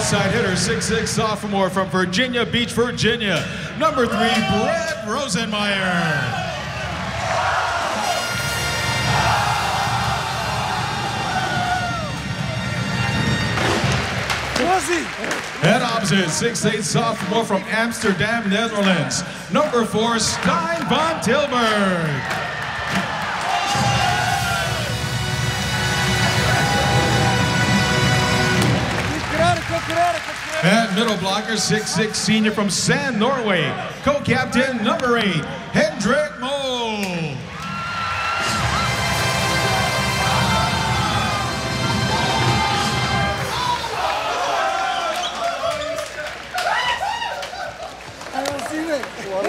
outside hitter, 6'6", sophomore from Virginia Beach, Virginia, number 3, Brett Rosenmeyer. Head opposite, 6'8", sophomore from Amsterdam, Netherlands, number 4, Stijn van Tilburg. At middle blocker, 6'6", senior from Sand, Norway, co-captain number 8, Hendrik Mol.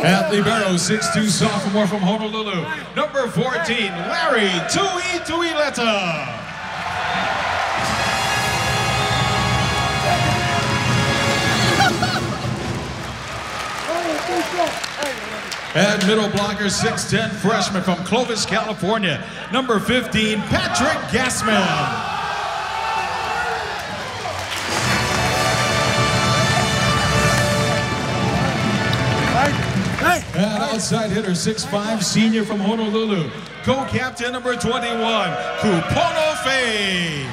At libero, 6'2", sophomore from Honolulu, number 14, Larry Tuileta. At middle blocker, 6'10", freshman from Clovis, California, number 15, Patrick Gassman. And outside hitter, 6'5", senior from Honolulu, co-captain number 21, Kupono Faye.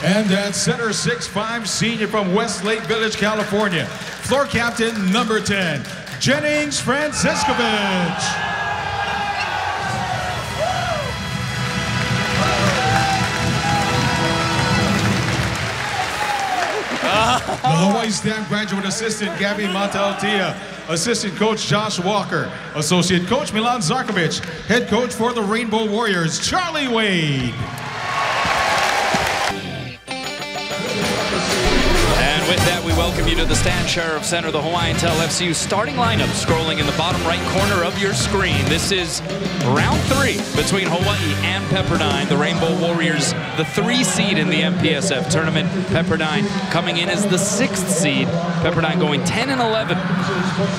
And at center, 6'5", senior from Westlake Village, California, floor captain number 10, Jennings Franciscovich. The Hawaii Stamp graduate assistant, Gabby Mataltia. Assistant coach, Josh Walker. Associate coach, Milan Zarkovic. Head coach for the Rainbow Warriors, Charlie Wade. And with that, we welcome you to the Stan Sheriff Center, the Hawaiian Tel FCU starting lineup scrolling in the bottom right corner of your screen. This is round 3 between Hawaii and Pepperdine. The Rainbow Warriors, the 3 seed in the MPSF tournament. Pepperdine coming in as the 6th seed. Pepperdine going 10-11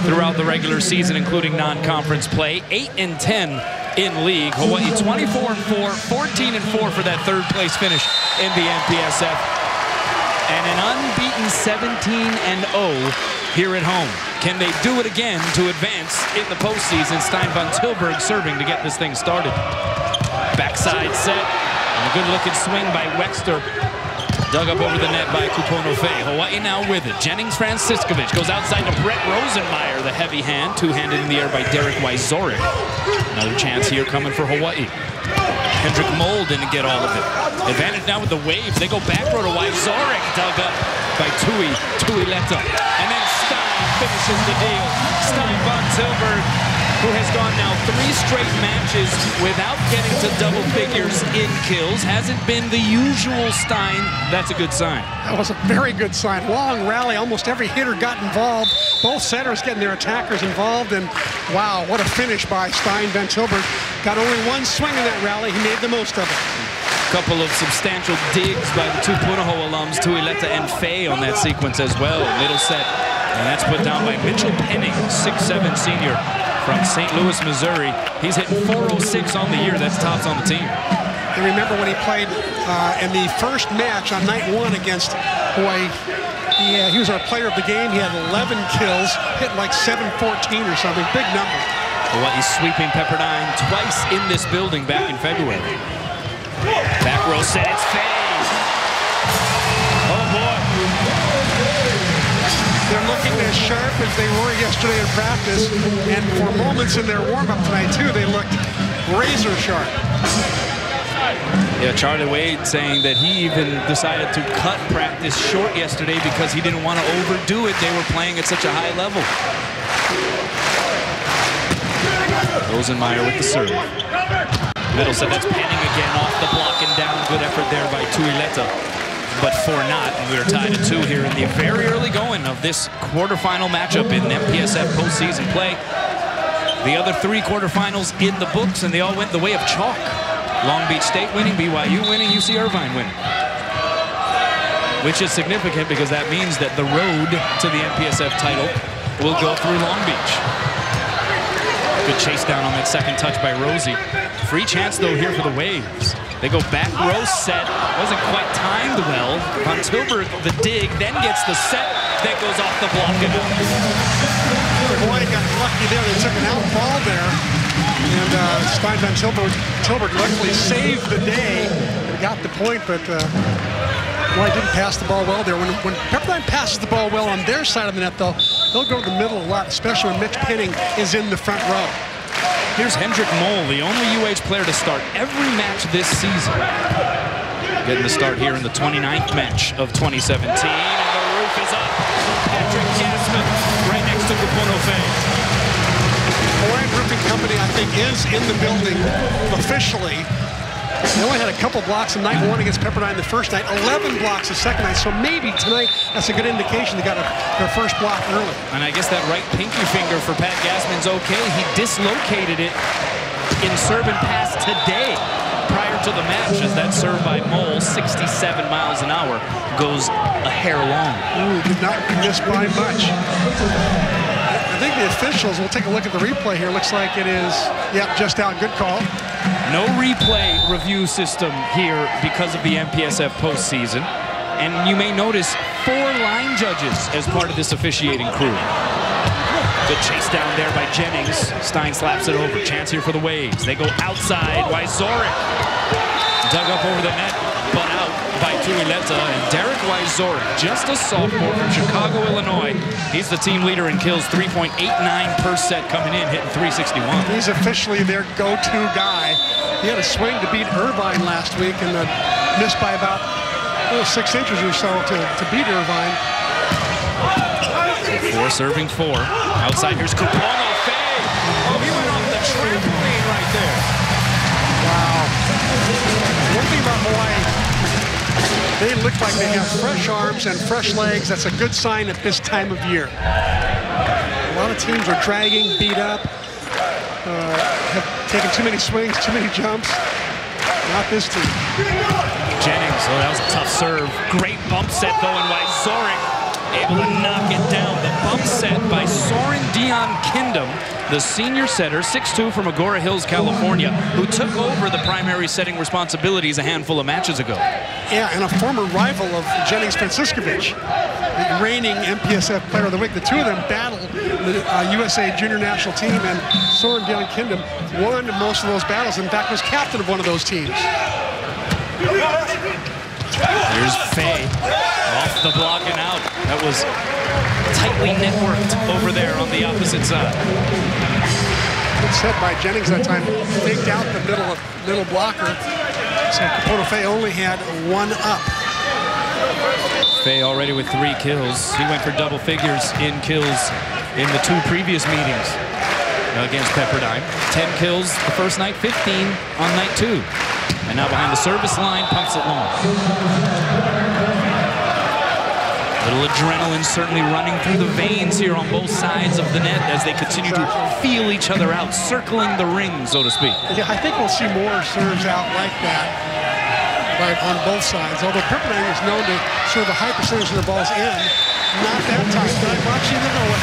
throughout the regular season, including non-conference play. 8-10 in league. Hawaii 24-4, 14-4 for that 3rd place finish in the MPSF. And an unbeaten 17-0 here at home. Can they do it again to advance in the postseason? Stijn van Tilburg serving to get this thing started. Backside set. And a good-looking swing by Wexter. Dug up over the net by Kupono Faye. Hawaii now with it. Jennings Franciscovich goes outside to Brett Rosenmeyer, the heavy hand. Two-handed in the air by Derek Wyzorek. Another chance here coming for Hawaii. Hendrik Mol didn't get all of it. Advantage now with the wave. They go back row to Wyzorek, dug up by Tuileta. And then Stijn finishes the deal. Stijn van Tilburg, who has gone now 3 straight matches without getting to double figures in kills. Hasn't been the usual Stijn. That's a good sign. That was a very good sign. Long rally. Almost every hitter got involved. Both centers getting their attackers involved. And wow, what a finish by Stijn van Tilburg. Got only 1 swing in that rally. He made the most of it. Couple of substantial digs by the 2 Punahou alums, Tuileta and Faye, on that sequence as well. Middle set. And that's put down by Mitchell Penning, 6'7" senior from St. Louis, Missouri. He's hitting .406 on the year. That's tops on the team. And remember when he played in the first match on night 1 against Hawaii, he was our player of the game. He had 11 kills, hit like 714 or something. Big number. Hawaii sweeping Pepperdine twice in this building back in February. Back row set, it's Faye. Oh boy. They're looking as sharp as they were yesterday in practice, and for moments in their warm-up tonight too, they looked razor sharp. Yeah, Charlie Wade saying that he even decided to cut practice short yesterday because he didn't want to overdo it. They were playing at such a high level. Rosenmeyer with the serve. Middle set, that's Penning again off the block and down. Good effort there by Tuileta, but for not. And we're tied at 2 here in the very early going of this quarterfinal matchup in MPSF postseason play. The other 3 quarterfinals in the books, and they all went the way of chalk. Long Beach State winning, BYU winning, UC Irvine winning. Which is significant because that means that the road to the MPSF title will go through Long Beach. Good chase down on that second touch by Rosie. Free chance, though, here for the Waves. They go back row set. Wasn't quite timed well. Von Tilburg, the dig, then gets the set. That goes off the block and out. Boy, got lucky there. They took an out ball there. And Stein Van Tilburg luckily saved the day and got the point, but Boy, didn't pass the ball well there. When Pepperdine passes the ball well on their side of the net, though, they'll go to the middle a lot, especially when Mitch Penning is in the front row. Here's Hendrik Mole, the only UH player to start every match this season. Getting the start here in the 29th match of 2017. And the roof is up. Patrick Gasman right next to Quarterfinal. Orion Roofing Company, I think, is in the building officially. They only had a couple blocks in night one against Pepperdine the first night, 11 blocks the second night, so maybe tonight that's a good indication they got their first block early. And I guess that right pinky finger for Pat Gasman's okay. He dislocated it in serve and pass today prior to the match, as that serve by Mole, 67 miles an hour, goes a hair long. Ooh, did not miss by much. I think the officials, we'll take a look at the replay here. Looks like it is, yep, just out. Good call. No replay review system here because of the MPSF postseason. And you may notice 4 line judges as part of this officiating crew. Good chase down there by Jennings. Stein slaps it over. Chance here for the Waves. They go outside. Wyzorek dug up over the net, but out by Tuileta. And Derek Wyzorek, just a sophomore from Chicago, Illinois. He's the team leader in kills, 3.89 per set coming in, hitting 361. He's officially their go-to guy. He had a swing to beat Irvine last week and missed by about 6 inches or so to beat Irvine. 4 serving 4. Outside, here's Kupono Fay. Oh, he went off the trampoline right there. Wow. One thing about Hawaii, they look like they have fresh arms and fresh legs. That's a good sign at this time of year. A lot of teams are dragging, beat up, have taken too many swings, too many jumps. Not this team. Jennings, oh, that was a tough serve. Great bump set, though, and Wyzorek able to knock it down. The bump set by Soren Dion Kindom, the senior setter, 6'2", from Agora Hills, California, who took over the primary setting responsibilities a handful of matches ago. Yeah, and a former rival of Jennings Franciscovich, the reigning MPSF Player of the Week. The two of them battled the USA Junior National Team, and Soren Dion Kindom won most of those battles. In fact, was captain of one of those teams. Here's Fay off the block and out. That was tightly networked over there on the opposite side. Good set by Jennings that time. Faked out the middle blocker. So Capoto Fay only had 1 up. Fay already with 3 kills. He went for double figures in kills in the 2 previous meetings against Pepperdine. 10 kills the first night, 15 on night 2. And now behind the service line, pumps it long. Little adrenaline certainly running through the veins here on both sides of the net as they continue to feel each other out, circling the ring, so to speak. Yeah, I think we'll see more serves out like that, right, on both sides. Although Pepperdine is known to serve a high percentage of their balls in. Not that time. But I'm watching them away.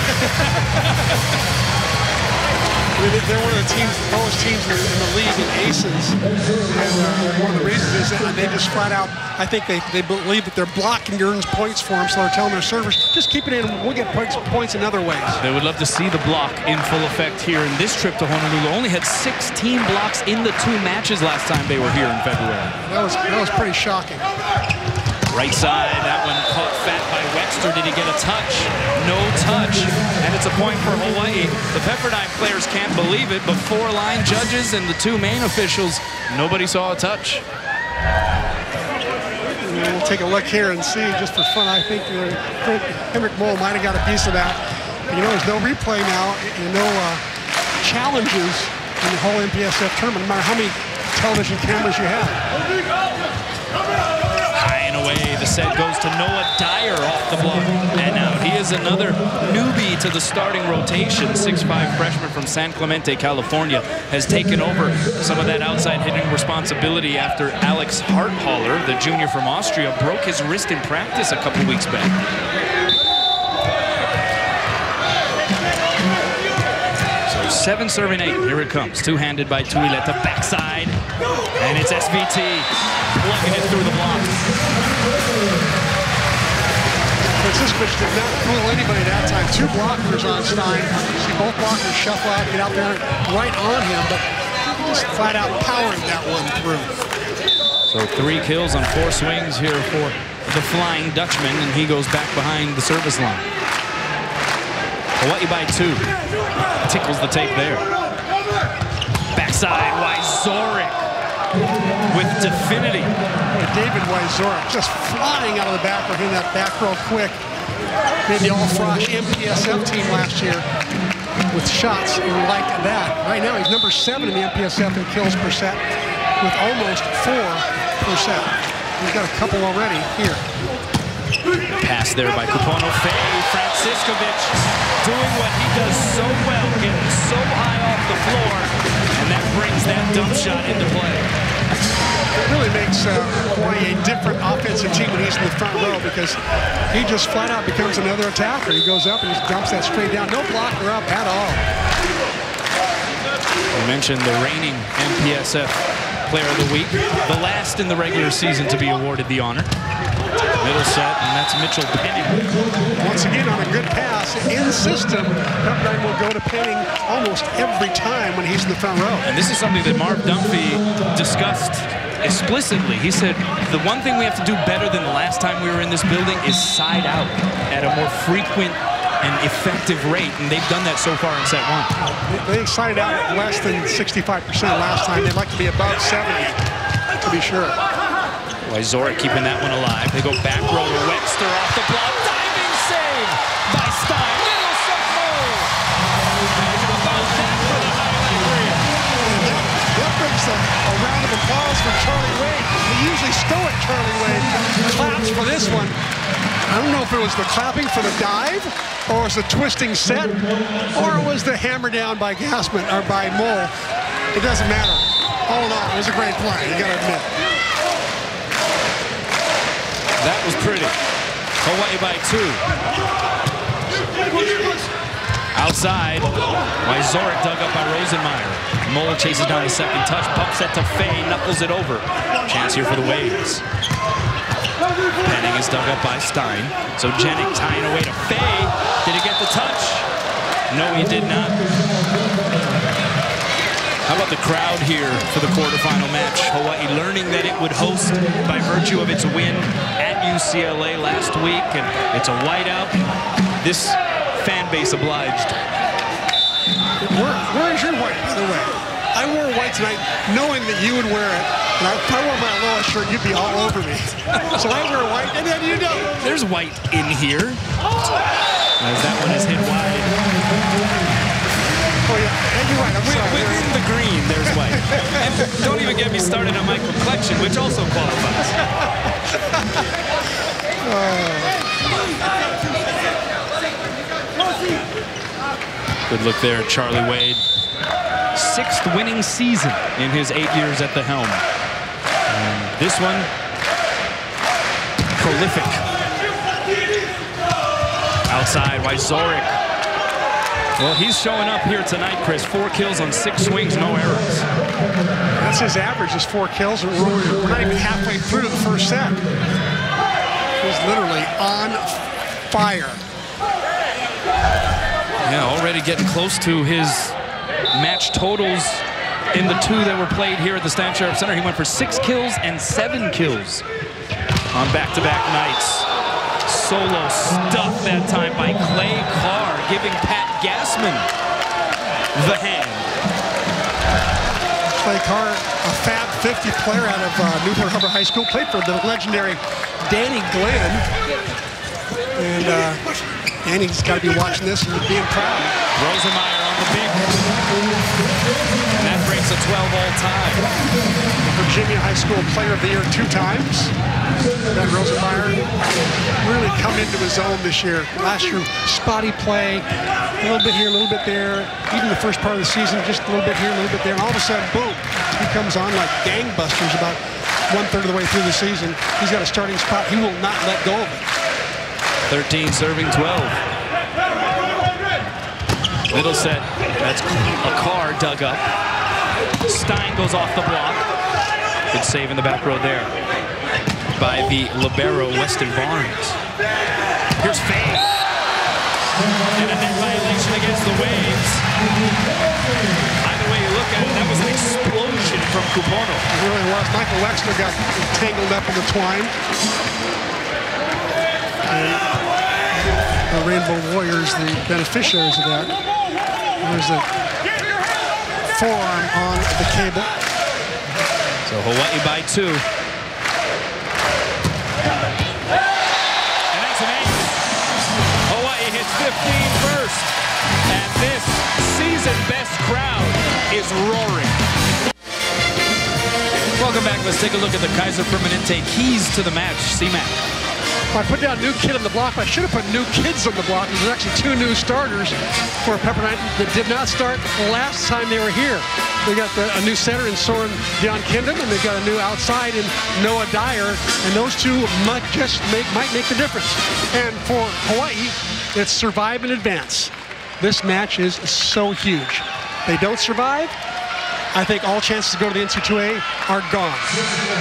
They're one of the lowest teams in the league in aces. And one of the reasons is that they just flat out, I think they believe that their blocking earns points for them, so they're telling their servers, just keep it in, we'll get points in other ways. They would love to see the block in full effect here in this trip to Honolulu. Only had 16 blocks in the 2 matches last time they were here in February. That was pretty shocking. Right side, that one caught fat by Wexter. Did he get a touch? No touch. And it's a point for Hawaii. The Pepperdine players can't believe it, but 4 line judges and the 2 main officials, nobody saw a touch. We'll take a look here and see, just for fun. I think Henrik Mole might have got a piece of that. But, there's no replay now, and no challenges in the whole MPSF tournament, no matter how many television cameras you have. Away, the set goes to Noah Dyer off the block, and now he is another newbie to the starting rotation. 6'5" freshman from San Clemente, California, has taken over some of that outside hitting responsibility after Alex Harthaler, the junior from Austria, broke his wrist in practice a couple weeks back. So 7 serving 8. Here it comes. Two-handed by Tuileta. Backside. And it's SVT plugging it through the block. Franciscovich did not fool anybody that time. 2 blockers on Stein. You see both blockers shuffle out, get out there right on him, but just flat out powering that one through. So 3 kills on 4 swings here for the Flying Dutchman, and he goes back behind the service line. Hawaii by 2. Tickles the tape there. Backside, Wyzorek with Definity. David Wyzorek just flying out of the back row, hitting that back row quick. Made the All-Frosh MPSF team last year with shots like that. Right now he's number 7 in the MPSF in kills per set with almost 4 per set. He's got a couple already here. Pass there by Kupono. Franciscovich doing what he does so well, getting so high off the floor, and that brings that dump shot into play. It really makes Hawaii a different offensive team when he's in the front row, because he just flat out becomes another attacker. He goes up and just dumps that straight down. No blocker up at all. We mentioned the reigning MPSF Player of the Week, the last in the regular season to be awarded the honor. Middle set, and that's Mitchell Penning. Once again, on a good pass, in system, Pepperdine will go to Penning almost every time when he's in the front row. And this is something that Marv Dunphy discussed explicitly. He said, the one thing we have to do better than the last time we were in this building is side out at a more frequent and effective rate, and they've done that so far in set 1. They sided out at less than 65% last time. They'd like to be above 70, to be sure. Wyzorek keeping that one alive. They go back row to Webster off the block. Diving save by Stein. Little circle. How about that for the highlight reel? That brings a round of applause for Charlie Wade. The usually stoic Charlie Wade claps for this one. I don't know if it was the clapping for the dive, or it was the twisting set, or it was the hammer down by Gassman, or by Mole. It doesn't matter. All in all, it was a great play, you gotta admit. That was pretty. Hawaii by 2. Outside, Wyzorek dug up by Rosenmeyer. Mole chases down the second touch, bumps it to Fay, knuckles it over. Chance here for the Waves. Penning is dug up by Stein. So Jenick tying away to Fay. Did he get the touch? No, he did not. How about the crowd here for the quarterfinal match? Hawaii learning that it would host by virtue of its win at UCLA last week, and it's a whiteout. This fan base obliged. Where is your white, by the way? I wore white tonight knowing that you would wear it. And if I wore my Aloha shirt, you'd be all over me. So I wear white, and then you know. There's white in here. As that one is hit wide. Oh, yeah. And you're right. I'm sorry. Within the green, there's white. And don't even get me started on my complexion, which also qualifies. Good look there, Charlie Wade. 6th winning season in his 8 years at the helm. And this one, prolific. Outside, Wyzorek. Well, he's showing up here tonight, Chris. 4 kills on 6 swings, no errors. That's his average, is 4 kills. We're not even halfway through to the first set. He's literally on fire. Yeah, already getting close to his match totals in the 2 that were played here at the Stan Sheriff Center. He went for 6 kills and 7 kills on back-to-back nights. Solo stuff that time by Clay Carr, giving Pat Gassman the hand. Clay Carr, a Fab 50 player out of Newport Harbor High School, played for the legendary Danny Glenn. And Danny's got to be watching this and being proud. Rosenmeyer on the big one. And that breaks a 12 all-time. Virginia High School Player of the Year 2 times. Ben Rosenmeyer really come into his own this year. Last year, spotty play, a little bit here, a little bit there. Even the first part of the season, just a little bit here, a little bit there. And all of a sudden, boom, he comes on like gangbusters about 1/3 of the way through the season. He's got a starting spot. He will not let go of it. 13 serving 12. Middle set, that's a car dug up. Stein goes off the block. Good save in the back row there by the libero, Weston Barnes. Here's Faye. And a net violation against the Waves. Either way you look at it, that was an explosion from Cupono. It really was. Michael Wexler got tangled up in the twine. And the Rainbow Warriors, the beneficiaries of that. There's the forearm on the cable. So Hawaii by 2. And that's an ace. Hawaii hits 15 first. And this season-best crowd is roaring. Welcome back. Let's take a look at the Kaiser Permanente keys to the match. C-Mac. I put down new kid on the block, but I should have put new kids on the block. There's actually 2 new starters for Pepperdine that did not start last time they were here. They got a new center in Soren Dion Kindem, and they've got a new outside in Noah Dyer, and those 2 might make the difference. And for Hawaii, it's survive and advance. This match is so huge. They don't survive, I think all chances to go to the NC2A are gone,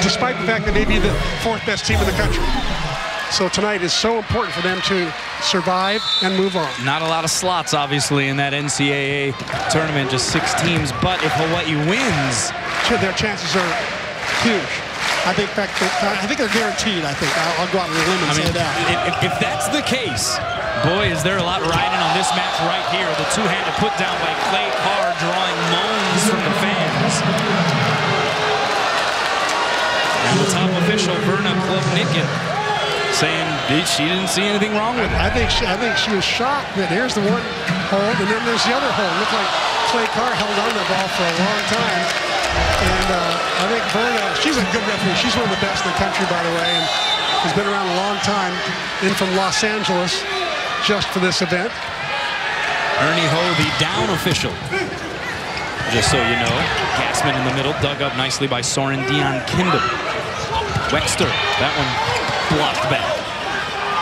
despite the fact that they may be the 4th best team in the country. So tonight is so important for them to survive and move on. Not a lot of slots, obviously, in that NCAA tournament, just 6 teams. But if Hawaii wins, their chances are huge. I think they're guaranteed. I'll go out on a limb and say that. If that's the case, boy, is there a lot riding on this match right here. The two-handed put down by Clay Carr, drawing moans from the fans. And the top official, Verna Klubnikin, saying she didn't see anything wrong with it. I think she was shocked that here's the one hold, and then there's the other hold. It looked like Clay Carr held on to the ball for a long time. And I think Verna, she's a good referee. She's one of the best in the country, by the way, and has been around a long time, in from Los Angeles just for this event. Ernie Ho, the down official. Just so you know, Gassman in the middle, dug up nicely by Soren Dion Kindem. Wexter, that one blocked back.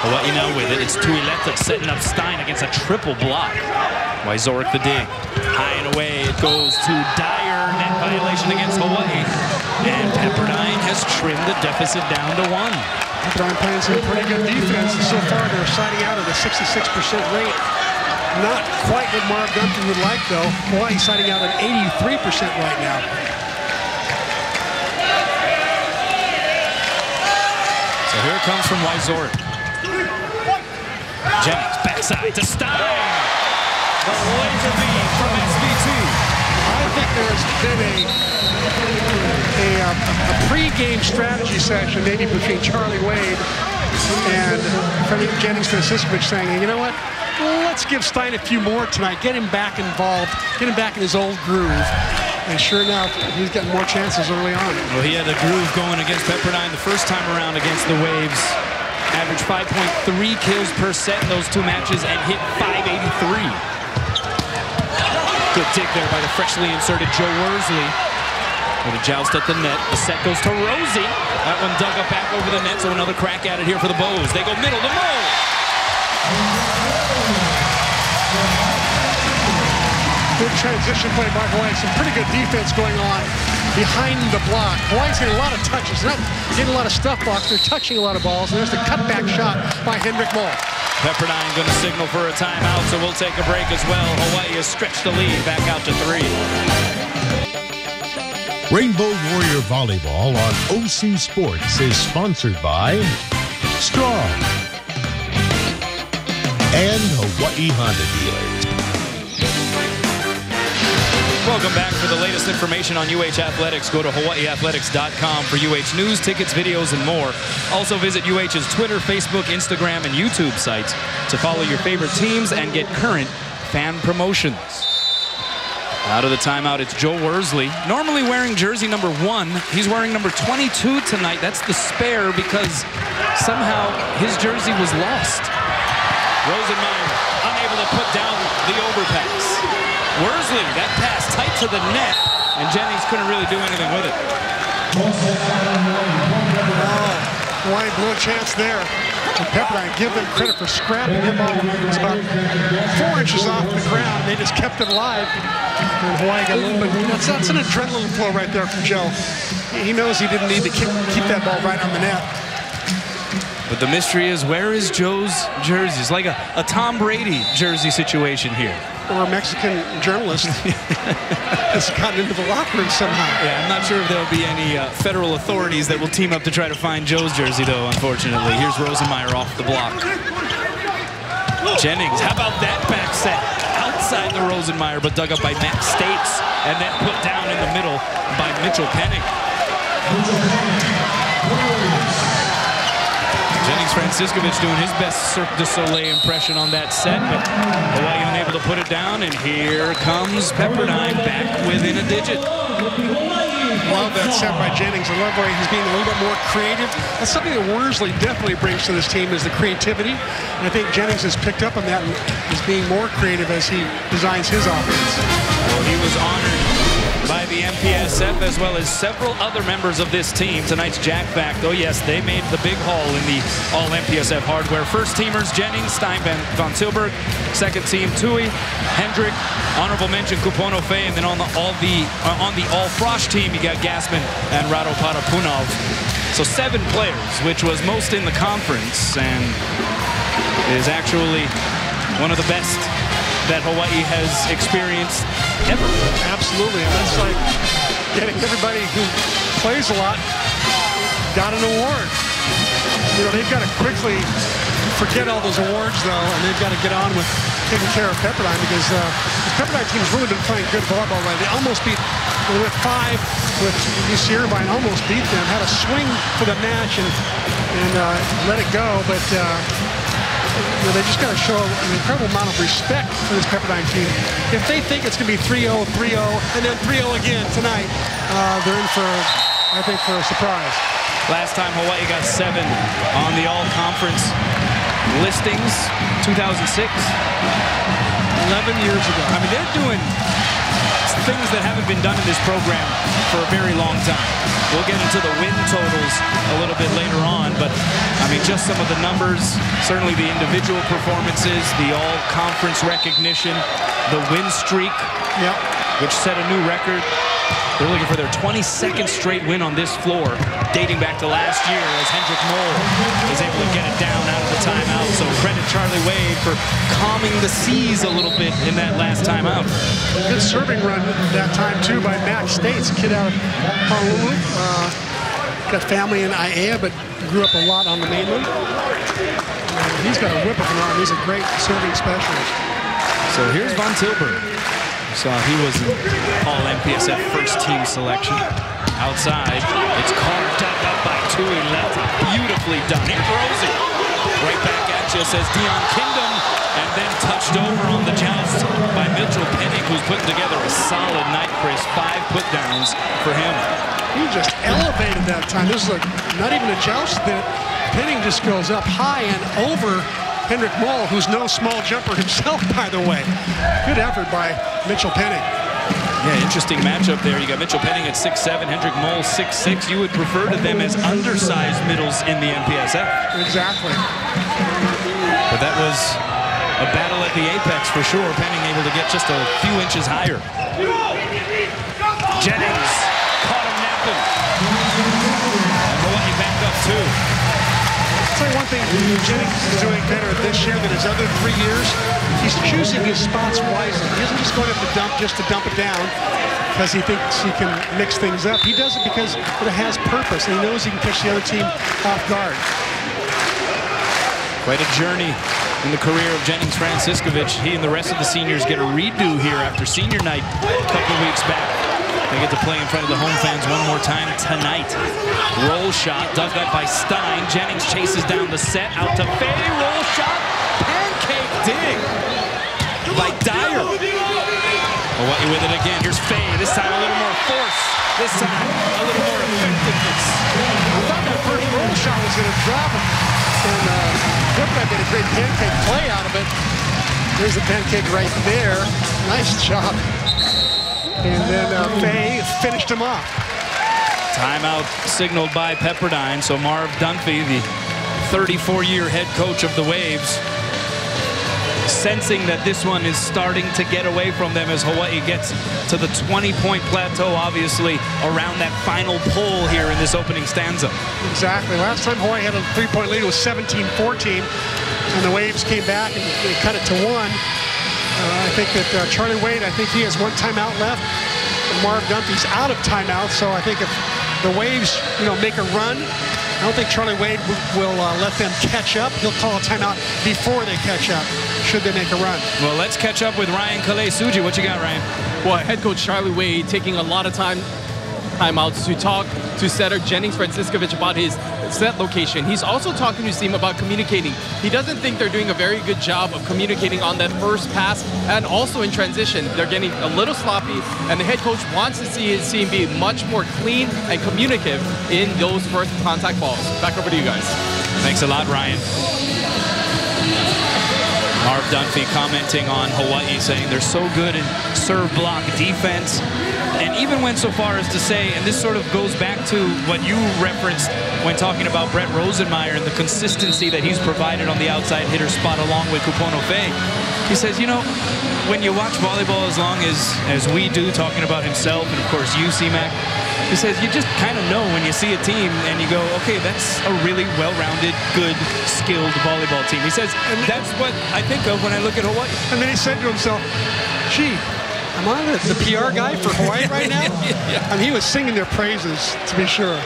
Hawaii now with it. It's Tuileta setting up Stein against a triple block. Wyzorek the dig. High and away. It goes to Dyer. Net violation against Hawaii. And Pepperdine has trimmed the deficit down to 1. Pepperdine playing some pretty good defense. And so far, they're siding out at a 66% rate. Not quite what Marv Gunther would like, though. Hawaii siding out at 83% right now. So here it comes from Wyzorek. Jennings, backside to Stein. The laser beam from SB2. I think there's been a pre-game strategy session, maybe between Charlie Wade and Freddie Jennings to Siskovic, saying, hey, you know what? Let's give Stein a few more tonight. Get him back involved. Get him back in his old groove. And sure enough, he's getting more chances early on. Well, he had a groove going against Pepperdine the first time around against the Waves. Averaged 5.3 kills per set in those 2 matches and hit .583. Good dig there by the freshly inserted Joe Worsley. With a joust at the net. The set goes to Rosie. That one dug up back over the net, so another crack at it here for the Bows. They go middle to Mo. Good transition play by Hawaii. Some pretty good defense going on behind the block. Hawaii's getting a lot of touches. Not getting a lot of stuff blocks. They're touching a lot of balls. And there's the cutback shot by Henrik Moll. Pepperdine going to signal for a timeout, so we'll take a break as well. Hawaii has stretched the lead back out to 3. Rainbow Warrior Volleyball on OCSports is sponsored by Strong and Hawaii Honda Dealers. Welcome back. For the latest information on UH Athletics, go to hawaiiathletics.com for UH news, tickets, videos, and more. Also visit UH's Twitter, Facebook, Instagram, and YouTube sites to follow your favorite teams and get current fan promotions. Out of the timeout, it's Joe Worsley. Normally wearing jersey number 1. He's wearing number 22 tonight. That's the spare because somehow his jersey was lost. Rosenmeyer unable to put down the overpass. Worsley, that pass tight to the net, and Jennings couldn't really do anything with it. Hawaii blew a chance there. And Pepperdine, give them credit for scrapping him ball. It was about 4 inches off the ground. They just kept it alive. And Hawaii got a little bit. That's an adrenaline flow right there from Joe. He knows he didn't need to keep that ball right on the net. But the mystery is, where is Joe's jersey? It's like a Tom Brady jersey situation here. Or a Mexican journalist has gotten into the locker room somehow. Yeah, I'm not sure if there'll be any federal authorities that will team up to try to find Joe's jersey, though, unfortunately. Here's Rosenmeyer off the block. Jennings, how about that back set? Outside the Rosenmeyer, but dug up by Matt States, and then put down in the middle by Mitchell Penning. Jennings-Franciscovich doing his best Cirque du Soleil impression on that set, but Hawaii unable to put it down, and here comes Pepperdine back within a digit. Love that set by Jennings. I love where he's being a little bit more creative. That's something that Worsley definitely brings to this team, is the creativity. And I think Jennings has picked up on that and is being more creative as he designs his offense. Well, he was honored by the MPSF as well as several other members of this team. Tonight's Jack Fact, oh yes, they made the big haul in the All-MPSF hardware. First teamers, Jennings, Stein von Tilburg. Second team, Tui, Hendrick, honorable mention, Kupono Fei, and then on the All-Frosh team, you got Gassman and Rado Parapunov. So 7 players, which was most in the conference, and is actually one of the best that Hawaii has experienced ever. Absolutely. And that's like getting everybody who plays a lot got an award. You know, they've got to quickly forget all those awards, though, and they've got to get on with taking care of Pepperdine, because the Pepperdine team's really been playing good volleyball lately. They almost beat, with 5 with UC Irvine, almost beat them, had a swing for the match and let it go, but you know, they just got to show an incredible amount of respect for this Pepperdine team. If they think it's going to be 3-0, 3-0, and then 3-0 again tonight, they're in for, I think, for a surprise. Last time Hawaii got 7 on the all-conference listings, 2006. 11 years ago. I mean, they're doing things that haven't been done in this program for a very long time. We'll get into the win totals a little bit later on, but I mean, just some of the numbers, certainly the individual performances, the all-conference recognition, the win streak, which set a new record. They're looking for their 22nd straight win on this floor, dating back to last year, as Hendrick Moll is able to get it down out of the timeout. So credit Charlie Wade for calming the seas a little bit in that last timeout. Good serving run that time, too, by Max States, a kid out of Honolulu. Got family in Aiea, but grew up a lot on the mainland. He's got a whip of an arm. He's a great serving specialist. So here's Von Tilburg. So he was an All-MPSF first-team selection. Outside, it's carved up by Tui Lefty. Beautifully done. Here's Rosie. Right back at you, says Dion Kingdom. And then touched over on the joust by Mitchell Penning, who's putting together a solid night, Chris. 5 put-downs for him. He just elevated that time. This is not even a joust. Penning just goes up high and over Hendrick Moll, who's no small jumper himself, by the way. Good effort by Mitchell Penning. Yeah, interesting matchup there. You got Mitchell Penning at 6'7", Hendrick Moll 6'6". You would refer to them as undersized middles in the MPSF. Exactly. But that was a battle at the apex for sure. Penning able to get just a few inches higher. Jennings caught him napping. And Hawaii back up 2. I'll tell you one thing Jennings is doing better this year than his other 3 years. He's choosing his spots wisely. He isn't just going up the dump just to dump it down because he thinks he can mix things up. He does it because it has purpose, and he knows he can catch the other team off guard. Quite a journey in the career of Jennings-Franciscovich. He and the rest of the seniors get a redo here after senior night a couple weeks back. They get to play in front of the home fans one more time tonight. Roll shot dug up by Stein. Jennings chases down the set, out to Fay. Roll shot, pancake dig by Dyer. Hawaii with it again. Here's Fay. This time a little more force. This time a little more effectiveness. I thought that first roll shot was going to drop him. And Pepperdine made a great pancake play out of it. There's a pancake right there. Nice job. And then Fay finished him off. Timeout signaled by Pepperdine. So Marv Dunphy, the 34-year head coach of the Waves, sensing that this one is starting to get away from them as Hawaii gets to the 20-point plateau, obviously, around that final pull here in this opening stanza. Exactly. Last time Hawaii had a 3-point lead, it was 17-14, and the Waves came back and they cut it to 1. I think that Charlie Wade, I think he has 1 timeout left. And Marv Dunphy's out of timeout, so I think if the Waves, make a run, I don't think Charlie Wade will let them catch up. He'll call a timeout before they catch up, should they make a run. Well, let's catch up with Ryan Kalei-Suji. What you got, Ryan? Well, head coach Charlie Wade taking a lot of timeouts to talk to setter Jennings Franciscovich about his set location. He's also talking to his team about communicating. He doesn't think they're doing a very good job of communicating on that first pass and also in transition. They're getting a little sloppy, and the head coach wants to see his team be much more clean and communicative in those first contact balls. Back over to you guys. Thanks a lot, Ryan. Marv Dunphy commenting on Hawaii, saying they're so good in serve block defense, and even went so far as to say, and this sort of goes back to what you referenced when talking about Brett Rosenmeyer and the consistency that he's provided on the outside hitter spot along with Kupono Fei. He says, when you watch volleyball as long as we do, talking about himself and of course you, C-Mac, he says you just kind of know when you see a team and you go, okay, that's a really well-rounded, good, skilled volleyball team. He says, that's what I think of when I look at Hawaii. And then he said to himself, gee, am I the PR guy for Hawaii right now? Yeah. And he was singing their praises, to be sure.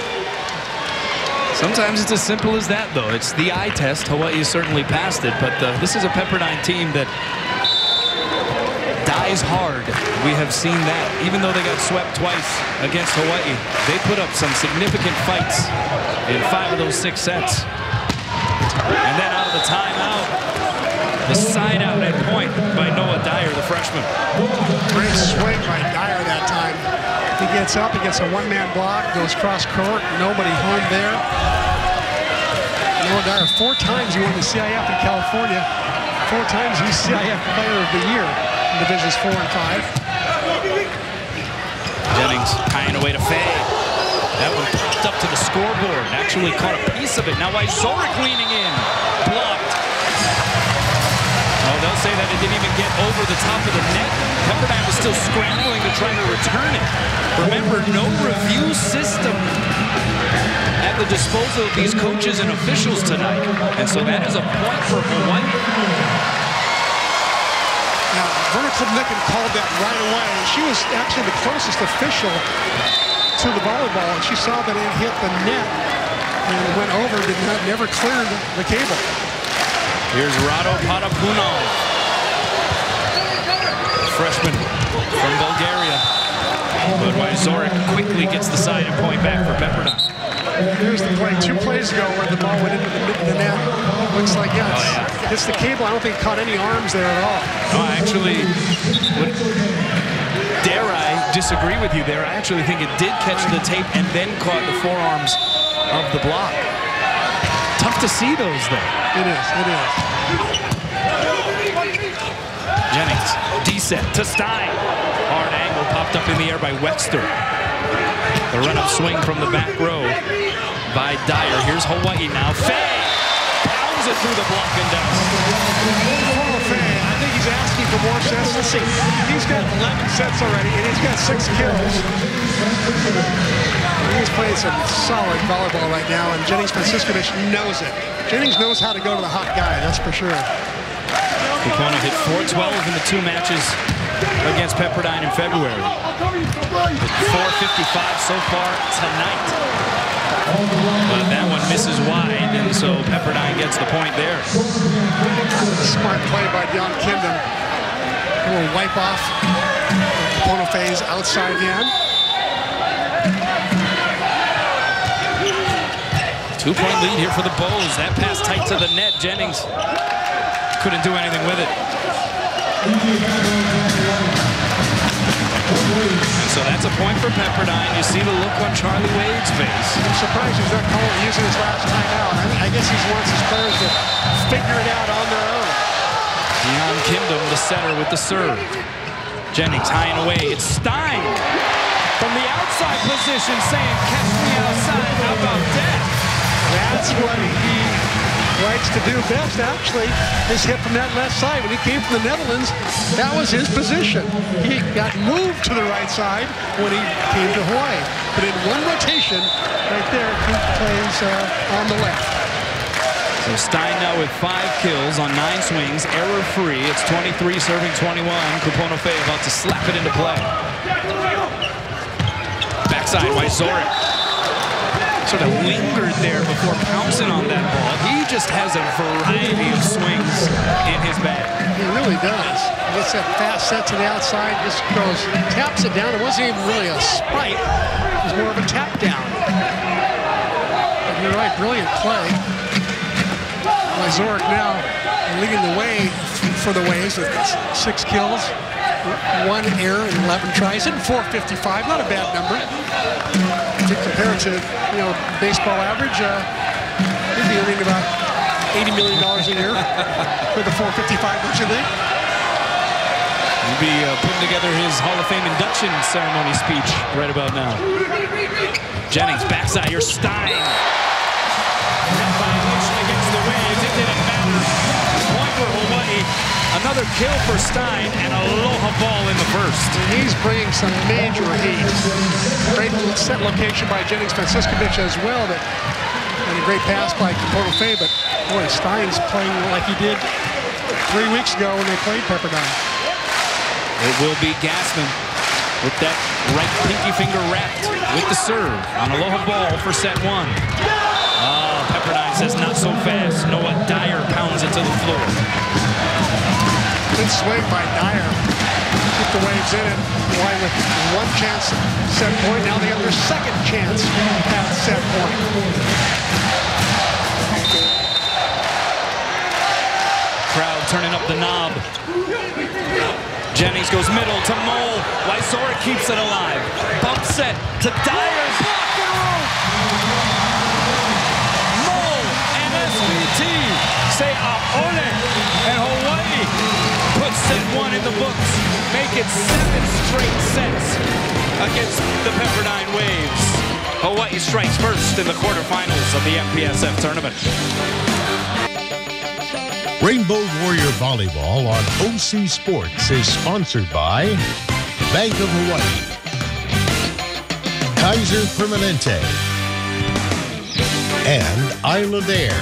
Sometimes it's as simple as that, though. It's the eye test. Hawaii certainly passed it, but this is a Pepperdine team that dies hard. We have seen that. Even though they got swept twice against Hawaii, they put up some significant fights in 5 of those 6 sets. And then out of the timeout, the side out at point by Noah Dyer, the freshman. Great swing by Dyer that time. He gets up, he gets a one-man block, goes cross court, nobody home there. Noah Dyer, 4 times he won the CIF in California. 4 times he's CIF Player of the Year in Divisions 4 and 5. Jennings tying away to Fei. That one popped up to the scoreboard. Actually caught a piece of it. Now Zorik leaning in. Blocked. Oh, they'll say that it didn't even get over the top of the net. Pepperdine was still scrambling to try to return it. Remember, no review system at the disposal of these coaches and officials tonight. And so that is a point for Hawaii. Now, Verna Klubnikin called that right away. She was actually the closest official to the volleyball, and she saw that it hit the net and it went over, never cleared the cable. Here's Rado Padapunov, freshman from Bulgaria. But Zorik quickly gets the side and point back for Pepperdine. Here's the play 2 plays ago where the ball went into the mid of the net. Looks like, it's the cable. I don't think it caught any arms there at all. No, actually, dare I disagree with you there. I actually think it did catch the tape and then caught the forearms of the block. Tough to see those, though. It is. Jennings, D-set to Stein. Hard angle popped up in the air by Wexter. The run-up swing from the back row by Dyer. Here's Hawaii now. Fei pounds it through the block and down. I think he's asking for more sets. Let's see. He's got 11 sets already, and he's got 6 kills. He's playing some solid volleyball right now, and Jennings Franciscovich knows it. Jennings knows how to go to the hot guy, that's for sure. Kupono hit 412 in the 2 matches against Pepperdine in February. 455 so far tonight. But that one misses wide, and so Pepperdine gets the point there. Smart play by John Kindom. A little wipe off Kupono Fei's outside end. 2-point lead here for the Bulls. That pass tight to the net. Jennings couldn't do anything with it. And so that's a point for Pepperdine. You see the look on Charlie Wade's face. I'm surprised he's not using his last timeout. I guess he wants his players to figure it out on their own. John Kindom, the setter with the serve. Jennings tying away. It's Stein from the outside position saying, catch me outside. How about that? That's what he likes to do best, actually, is hit from that left side. When he came from the Netherlands, that was his position. He got moved to the right side when he came to Hawaii. But in one rotation, right there, he plays on the left. So Stein now with 5 kills on 9 swings, error-free. It's 23 serving 21. Kupono-Fei about to slap it into play. Backside, Wyzorek sort of lingered there before pouncing on that ball. He just has a variety of swings in his bag. He really does. He gets that fast set to the outside, just goes, taps it down. It wasn't even really a spike. It was more of a tap down. But you're right, brilliant play. Wyzorek now leading the way for the Waves with 6 kills, 1 error, and 11 tries, and 455. Not a bad number. To compare it to, baseball average, he'd be earning about $80 million a year for the 455, don't you think? He'll be putting together his Hall of Fame induction ceremony speech right about now. Jennings, backside, your Stein. That violation against the Waves, it didn't matter. Point for Hawaii. Another kill for Stein and aloha ball in the first. He's bringing some major heat. Great set location by Jennings Franciscovich as well, and a great pass by Kupono-Fei, but boy, Stein's playing like he did 3 weeks ago when they played Pepperdine. It will be Gassman with that right pinky finger wrapped with the serve on aloha ball for set 1. Oh, Pepperdine says not so fast. Noah Dyer pounds it to the floor. Good swing by Dyer. Keep the Waves in it. Hawaii with 1 chance set point. Now they have their 2nd chance at set point. Crowd turning up the knob. Jennings goes middle to Mole. Wyzorek keeps it alive. Bump set to Dyer. Block and roll. Mole and SBT say aole. And Hawaii puts set 1 in the books. Make it 7 straight sets against the Pepperdine Waves. Hawaii strikes first in the quarterfinals of the MPSF tournament. Rainbow Warrior Volleyball on OCSports is sponsored by Bank of Hawaii, Kaiser Permanente, and Island Air.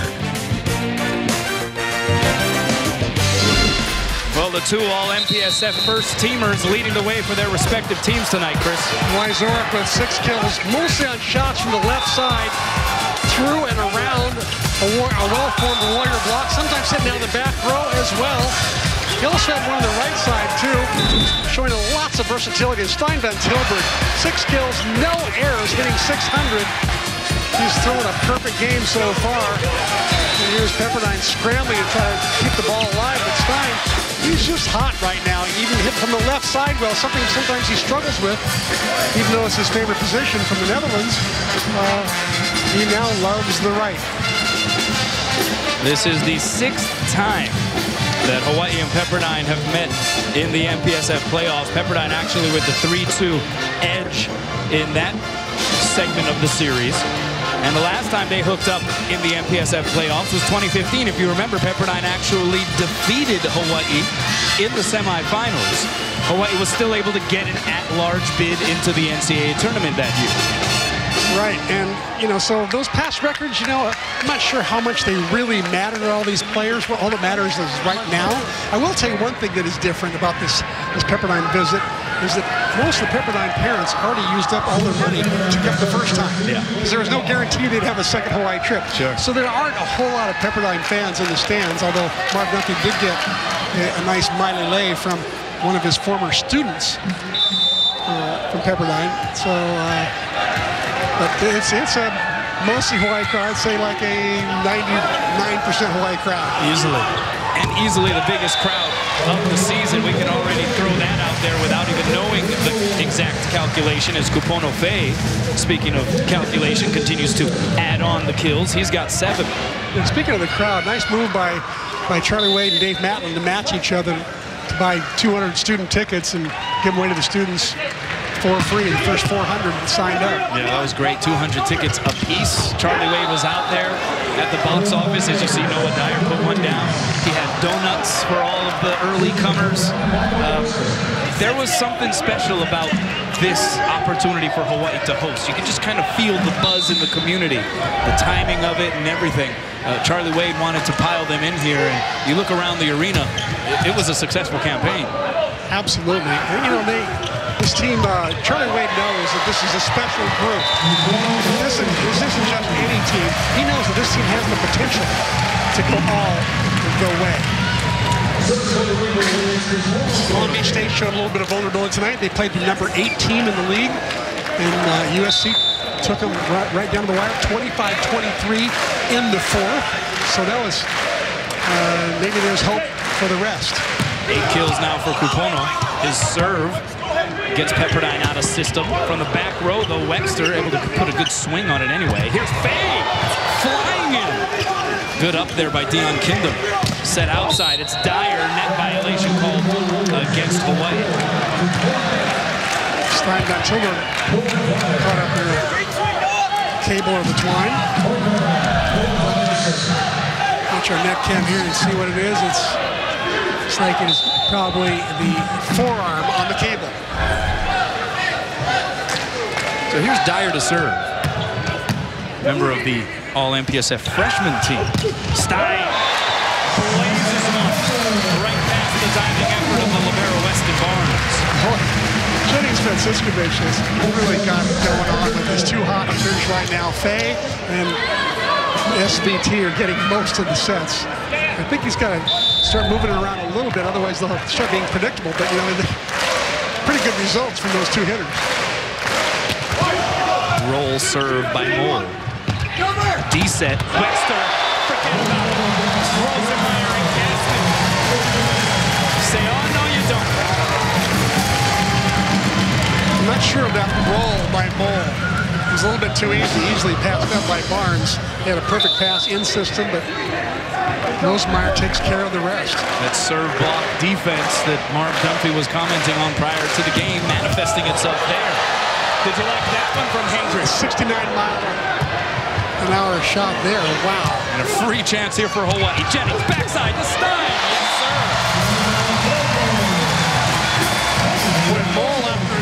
Well, the 2 all-MPSF first-teamers leading the way for their respective teams tonight, Chris. Wyzorek with 6 kills, mostly on shots from the left side, through and around a well-formed Warrior block, sometimes sitting down the back row as well. He also had one on the right side, too, showing lots of versatility. Stein Van Tilburg, 6 kills, no errors, hitting 600. He's thrown a perfect game so far. And here's Pepperdine scrambling to try to keep the ball alive, but Stein, he's just hot right now. He even hit from the left side well, something sometimes he struggles with, even though it's his favorite position from the Netherlands. He now loves the right. This is the 6th time that Hawaii and Pepperdine have met in the MPSF playoffs. Pepperdine actually with the 3-2 edge in that segment of the series. And the last time they hooked up in the MPSF playoffs was 2015. If you remember, Pepperdine actually defeated Hawaii in the semifinals. Hawaii was still able to get an at-large bid into the NCAA tournament that year. Right, and, so those past records, I'm not sure how much they really matter to all these players. Well, all that matters is right now. I will tell you one thing that is different about this Pepperdine visit is that most of the Pepperdine parents already used up all their money to get the first time. Yeah. Because there was no guarantee they'd have a second Hawaii trip. Sure. So there aren't a whole lot of Pepperdine fans in the stands, although Mark Duffy did get a nice maile from one of his former students from Pepperdine. So, but it's a mostly Hawaii crowd, I'd say like a 99% Hawaii crowd. Easily. And easily the biggest crowd of the season. We can already throw that out there without even knowing the exact calculation, as Kupono-Fei, speaking of calculation, continues to add on the kills. He's got 7. And speaking of the crowd, nice move by Charlie Wade and Dave Matlin to match each other, to buy 200 student tickets and give them away to the students for free. The first 400 signed up. Yeah, that was great. 200 tickets apiece. Charlie Wade was out there at the box office as you see Noah Dyer put one down. He had donuts for all of the early comers. There was something special about this opportunity for Hawaii to host. You could just kind of feel the buzz in the community, the timing of it and everything. Charlie Wade wanted to pile them in here, and you look around the arena, it was a successful campaign. Absolutely. And, you know, this team, Charlie Wade knows that this is a special group. This isn't just any team. He knows that this team has the potential to go all and go away. Long Beach State showed a little bit of vulnerability tonight. They played the number 8 team in the league, and USC took them right down to the wire, 25-23 in the fourth. So that was, maybe there's hope for the rest. 8 kills now for Kupono. His serve gets Pepperdine out of system. From the back row, though, Wexter able to put a good swing on it anyway. Here's Faye flying in. Good up there by Dion Kindle. Set outside. It's Dyer. Net violation called against Hawaii. Stein Van Tilburg caught up in the cable of the twine. Watch our net cam here and see what it is. It's like it is probably the forearm on the cable. So here's Dyer to serve. Member of the All-MPSF freshman team. Stein blazes him up right past the diving effort of the libero Weston Barnes. Jennings Franciscovich has really got it going on with his two hot hitters right now. Faye and SBT are getting most of the sets. I think he's got to start moving it around a little bit, otherwise they'll start being predictable. But, you know, pretty good results from those two hitters. Roll serve by Moore. D-set. Wexter. Forget about it. Rosenmeyer and Gaston. Say, oh, no, you don't. I'm not sure of that roll by Moore. It was a little bit too easily passed up by Barnes. He had a perfect pass in system, but Rosenmeyer takes care of the rest. That serve block defense that Marv Dunphy was commenting on prior to the game manifesting itself there. Did you like that one from Hendricks? 69-mile-an-hour shot there. Wow. And a free chance here for Hawaii. Jennings backside to Stein. Yes, sir. When Mole, after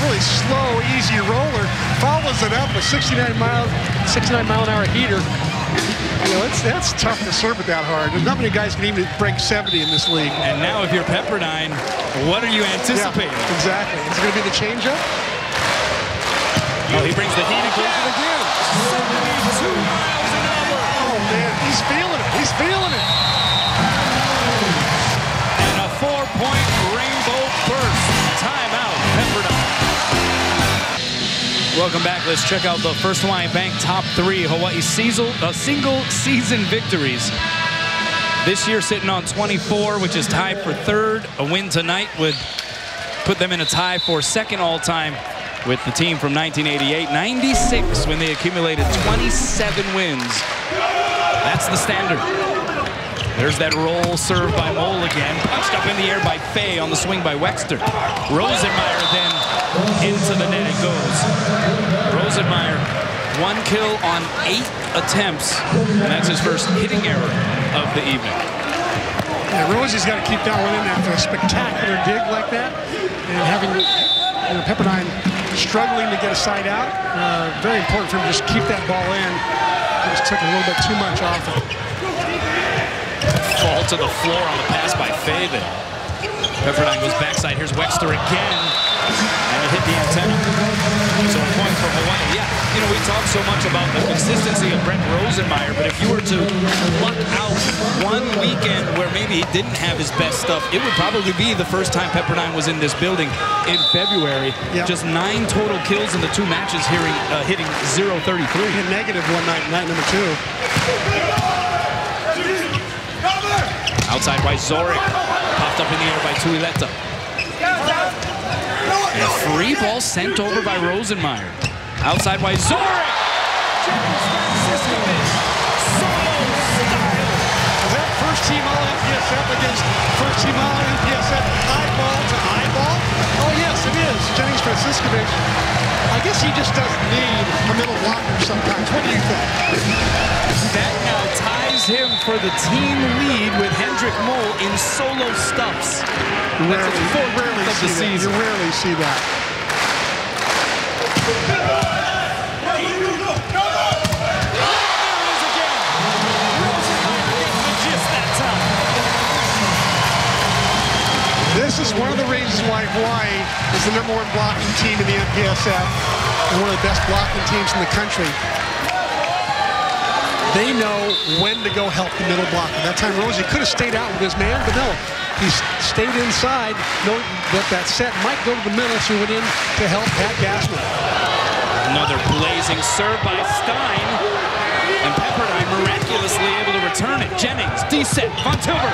really slow, easy roller, follows it up with 69-mile-an-hour heater. You know, that's tough to serve it that hard. There's not many guys can even break 70 in this league. And now if you're Pepperdine, what are you anticipating? Yeah, exactly. Is it going to be the changeup? Oh, he brings the heat and goes it again. 72 miles an hour. Oh, man, he's feeling it. He's feeling it. And a 4-point rainbow burst. Timeout, Pepperdine. Welcome back. Let's check out the First Hawaiian Bank top 3 Hawaii single-season victories. This year sitting on 24, which is tied for 3rd. A win tonight would put them in a tie for 2nd all-time with the team from 1988, 96 when they accumulated 27 wins. That's the standard. There's that roll served by Mole again. Punched up in the air by Faye on the swing by Wexter. Rosenmeyer then into the net it goes. Rosenmeyer, 1 kill on 8 attempts. And that's his first hitting error of the evening. Yeah, Rosie's got to keep that one in after a spectacular dig like that. And having Pepperdine struggling to get a side out. Very important for him to just keep that ball in. He just took a little bit too much off it. Fall to the floor on the pass by Faye then. Pepperdine goes backside. Here's Wexter again. And it hit the antenna. So a point for Hawaii. Yeah, you know, we talk so much about the consistency of Brent Rosenmeyer, but if you were to luck out one weekend where maybe he didn't have his best stuff, it would probably be the first time Pepperdine was in this building in February. Yep. Just 9 total kills in the 2 matches, hitting .033. And negative one night number 2. Outside by Zoric. Popped up in the air by Tuileta. And a free ball sent over by Rosenmeyer. Outside by Zoric. Is that first team All-MPSF against first team All-MPSF eyeball to eyeball? Oh yes, it is. Jennings Franciscovich. I guess he just doesn't need a middle blocker sometimes. What do you think? That now praise him for the team lead with Hendrik Mol in solo stuffs. That's his 4th of the season. You rarely see that. This is one of the reasons why Hawaii is the #1 blocking team in the MPSF and one of the best blocking teams in the country. They know when to go help the middle blocker. That time Rosie could have stayed out with his man, but no, he stayed inside, knowing that that set might go to the middle, so he went in to help Pat Gassman. Another blazing serve by Stein, and Pepperdine miraculously able to return it. Jennings, D-set, Von Tilburg.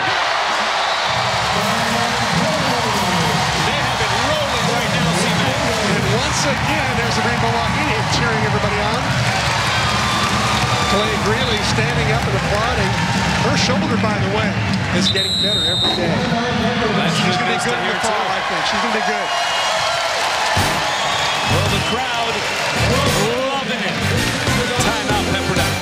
Once again, there's the Rainbow Walk Idiot cheering everybody on. Clay Greeley standing up and applauding. Her shoulder, by the way, is getting better every day. She's going to be good in the fall, I think. She's going to be good. Well, the crowd loving it. Timeout, Pepperdine.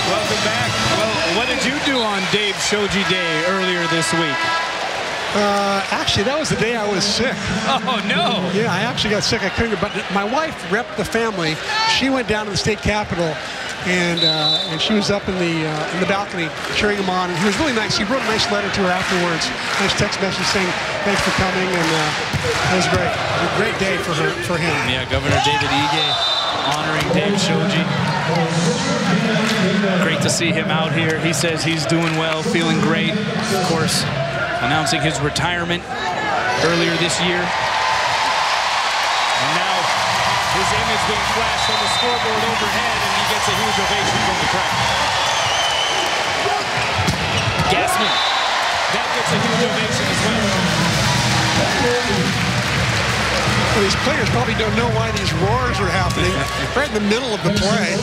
Welcome back. Well, what did you do on Dave Shoji Day earlier this week? Actually, that was the day I was sick. Oh, no. Yeah, I actually got sick. I couldn't, but my wife repped the family. She went down to the state capitol, and she was up in the balcony cheering him on. And he was really nice. He wrote a nice letter to her afterwards. Nice text message saying thanks for coming, and it was great. A great day for him. Yeah, Governor David Ige honoring Dave Shoji. Great to see him out here. He says he's doing well, feeling great. Of course, announcing his retirement earlier this year. And now his image being flashed on the scoreboard overhead, and he gets a huge ovation from the crowd. Gassman, that gets a huge ovation as well. Well, these players probably don't know why these roars are happening. Right in the middle of the play.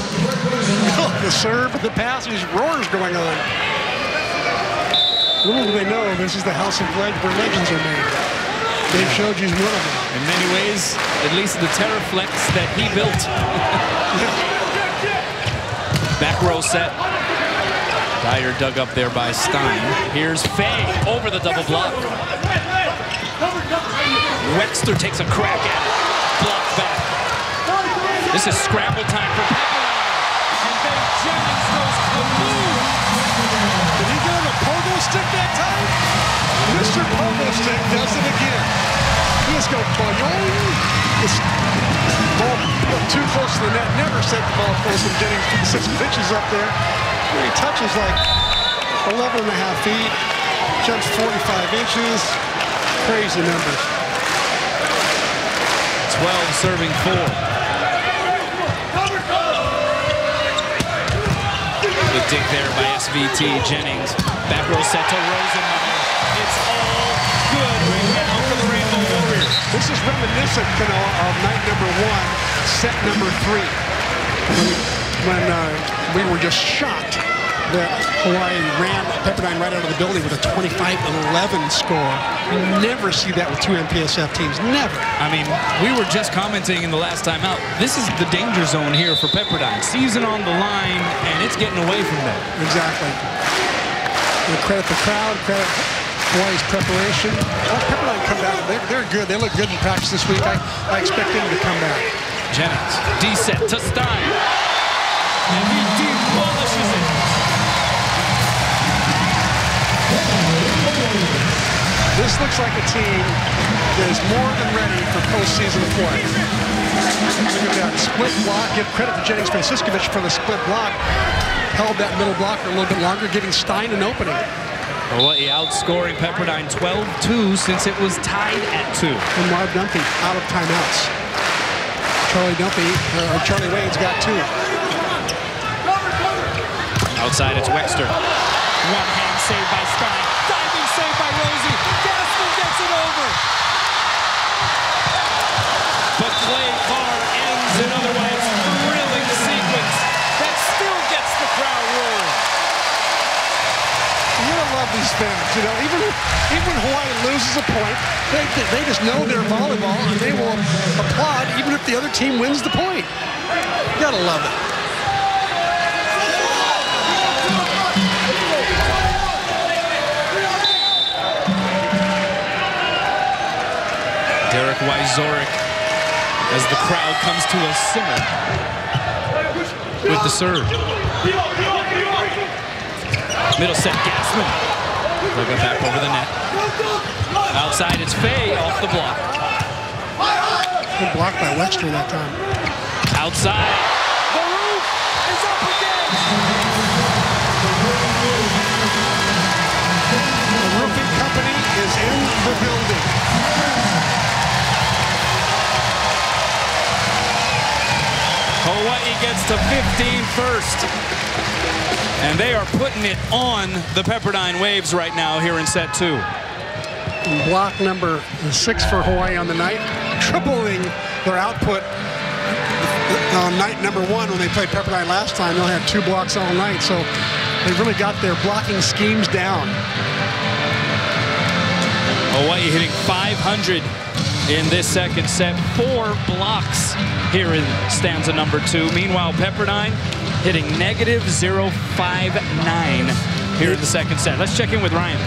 Middle of the serve, the pass, these roars going on. Little do they know, this is the house of where legends are made. Dave Shoji's one of them. In many ways, at least the Terraflex that he built. Back row set. Dyer dug up there by Stein. Here's Fay over the double block. Wexter takes a crack at it. Blocked back. This is scramble time for Pepperdine. And then Jennings goes kaboom. Did he go to the pogo stick that time? Mr. Pogo Stick does it again. He just goes boing. This ball too close to the net. Never sent the ball close to Jennings. 6 pitches up there. He touches like 11.5 feet. Jumps 45 inches. Crazy numbers. 12 serving 4. Good dig there by SVT. Jennings. Back row set to Rosenmeyer. It's all good right now for the Rainbow Warriors. This is reminiscent, you know, of night number 1, set number 3. When we were just shocked that Hawaii ran Pepperdine right out of the building with a 25-11 score. You never see that with 2 MPSF teams. Never. I mean, we were just commenting in the last time out. This is the danger zone here for Pepperdine. Season on the line, and it's getting away from them. Exactly. And credit the crowd, credit Hawaii's preparation. Pepperdine come back. They're good. They look good in practice this week. I expect them to come back. Jennings, D-set to Stein. And he demolishes it. This looks like a team that is more than ready for postseason play. Look at that split block. Give credit to Jennings Franciscovich for the split block. Held that middle blocker a little bit longer, giving Stein an opening. Hawaii outscoring Pepperdine 12-2 since it was tied at 2. And Marv Dumpy out of timeouts. Charlie Wayne's got 2. Outside, it's Wexter. One hand save by Stein. Diving save by Rosie. Gassman gets it over. But Clay Carr ends an otherwise thrilling sequence that still gets the crowd rolling. You gotta love these fans, you know. Even when Hawaii loses a point, they just know they're volleyball and they will applaud even if the other team wins the point. You gotta love it. Derek Wyzorek, as the crowd comes to a simmer with the serve. Middle set, Gassman. They'll go back over the net. Outside, it's Fay off the block. Good block by Wexter that time. Outside. The roof is up again. The roofing company is in the building. Hawaii gets to 15 first. And they are putting it on the Pepperdine Waves right now here in set 2. Block number 6 for Hawaii on the night, tripling their output on night number 1 when they played Pepperdine last time. They only had 2 blocks all night, so they really got their blocking schemes down. Hawaii hitting 500 in this second set. 4 blocks here in stanza number 2. Meanwhile, Pepperdine hitting negative -0.59 here in the second set. Let's check in with Ryan.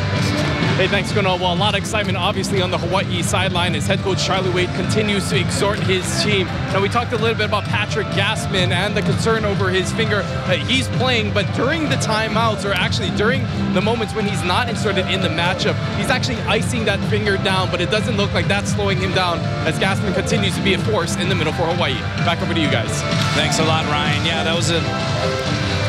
Hey, thanks, Gunnar. Well, a lot of excitement, obviously, on the Hawaii sideline as head coach Charlie Wade continues to exhort his team. Now, we talked a little bit about Patrick Gassman and the concern over his finger. He's playing, but during the timeouts, or actually during the moments when he's not inserted in the matchup, he's actually icing that finger down, but it doesn't look like that's slowing him down as Gassman continues to be a force in the middle for Hawaii. Back over to you guys. Thanks a lot, Ryan. Yeah, that was an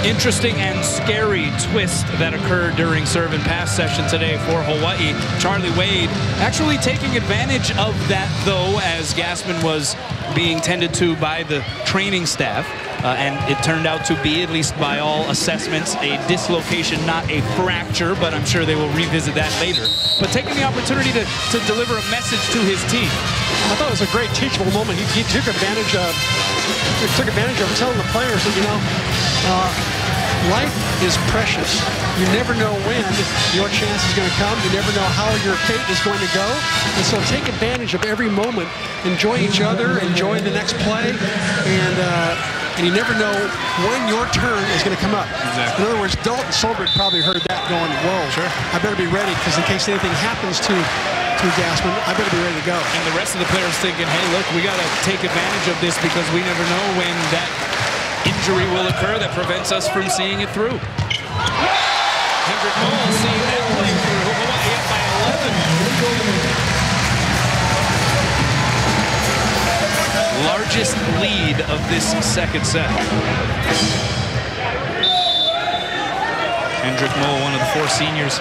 interesting and scary twist that occurred during serve and pass session today for Hawaii. Charlie Wade actually taking advantage of that, though, as Gassman was being tended to by the training staff. And it turned out to be, at least by all assessments, a dislocation, not a fracture, but I'm sure they will revisit that later. But taking the opportunity to deliver a message to his team. I thought it was a great teachable moment. He took advantage of telling the players that, you know, life is precious. You never know when your chance is going to come. You never know how your fate is going to go. And so take advantage of every moment. Enjoy each other. Enjoy the next play. And you never know when your turn is going to come up. Exactly. In other words, Dalton Solberg probably heard that going, whoa, sure, I better be ready, because in case anything happens to Gassman, I better be ready to go. And the rest of the players thinking, hey, look, we got to take advantage of this because we never know when that injury will occur that prevents us from seeing it through. Hendrick Moll seeing that play through. Hawaii up by 11. Largest lead of this second set. Hendrick Moll, one of the 4 seniors,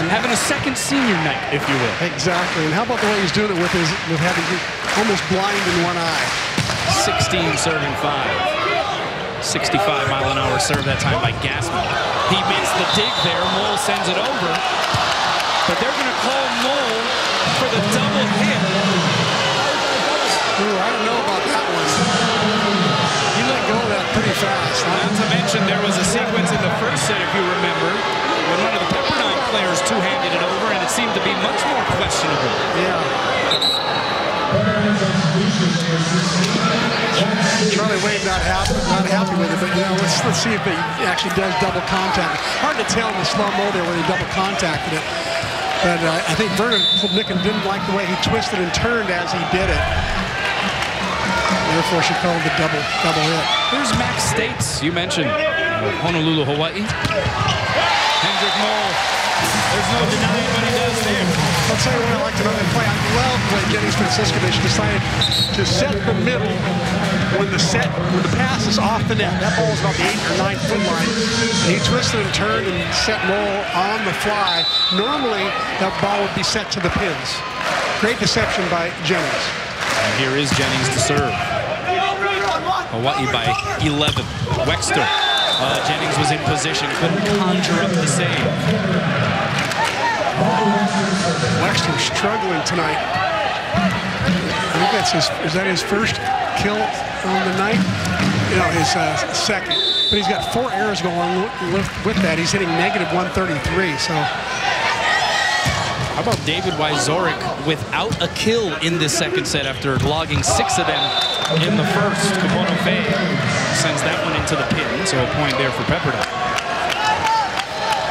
and having a second senior night, if you will. Exactly. And how about the way he's doing it with having almost blind in one eye? 16 serving 5. 65-mile-an-hour serve that time by Gassman. He makes the dig there. Moll sends it over. But they're going to call Moll for the double hit. Ooh, I don't know about that one. He let go of that pretty fast. Not to mention there was a sequence in the first set, if you remember, when one of the Pepperdine players two-handed it over, and it seemed to be much more questionable. Yeah. Charlie Wade not happy with it, but you know, let's see if he actually does double contact. Hard to tell in the slow-mo there where he double contacted it. But I think Vernon Klubnikin didn't like the way he twisted and turned as he did it. Therefore, she called the double hit. Here's Max States, you mentioned Honolulu, Hawaii. Hendrick Moll, there's no denying what he does there. I'll tell you what I like to know that play. I love the way Jennings Franciscovich decided to set the middle when the pass is off the net. That ball is about the 8 or 9 foot line. And he twisted and turned and set Moll on the fly. Normally, that ball would be set to the pins. Great deception by Jennings. And here is Jennings to serve. Hawaii by 11. Wexter. Jennings was in position, couldn't conjure up the save. Wexter struggling tonight. I think that's is that his first kill on the night? You know, his second. But he's got 4 errors going with that. He's hitting -133, so. How about David Wyzorek without a kill in this second set after logging 6 of them in the first? Kapono Fay sends that one into the pin, so a point there for Pepperdine.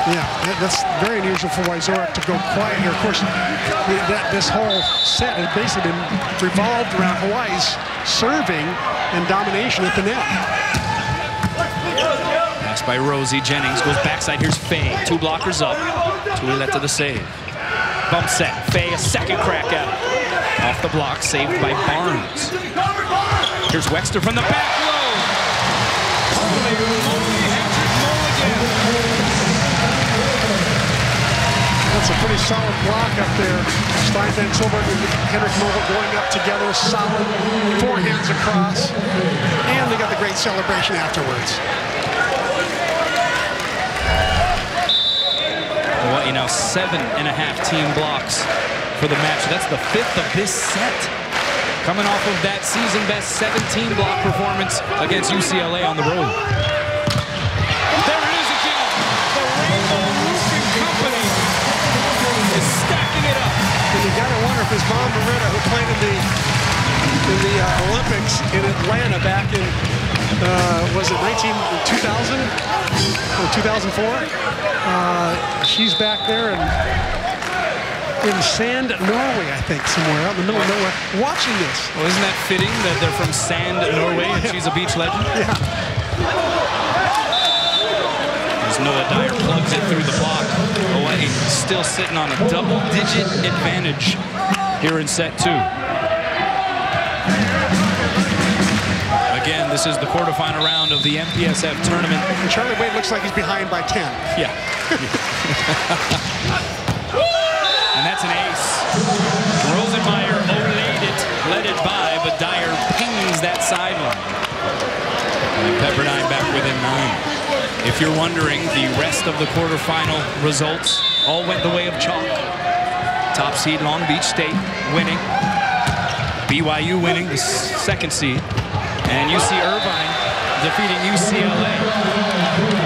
Yeah, that's very unusual for Wyzorek to go quiet here. Of course, this whole set has basically been revolved around Hawaii's serving and domination at the net. Pass by Rosie. Jennings goes backside. Here's Faye. 2 blockers up. Tuileta to the save. Bump set. Faye a second crack at it. Off the block, saved by Barnes. Here's Wexter from the back row. Holy moly, Hendrick Mulligan. That's a pretty solid block up there. Stein Van Tilburg and Hendrick Mulligan going up together. Solid forehands across. And they got the great celebration afterwards. Hawaii now 7.5 team blocks for the match. That's the 5th of this set. Coming off of that season-best 17 block performance against UCLA on the road. There it is again. The Rainbow Roofing Company is stacking it up. And you gotta wonder if his mom, Marita, who played in the Olympics in Atlanta back in, was it 2000 or 2004? She's back there and in Sand, Norway, I think, somewhere out in the middle of nowhere, watching this. Well, isn't that fitting that they're from Sand, Norway, and she's a beach legend? Yeah. As Noah Dyer plugs it through the block. Hawaii still sitting on a double-digit advantage here in set 2. Again, this is the quarterfinal round of the MPSF tournament. And Charlie Wade looks like he's behind by 10. Yeah. And that's an ace. Rosenmeyer led it by, but Dyer pings that sideline. And Pepperdine back within 9. If you're wondering, the rest of the quarterfinal results all went the way of chalk. Top seed Long Beach State winning. BYU winning the 2nd seed. And UC Irvine defeating UCLA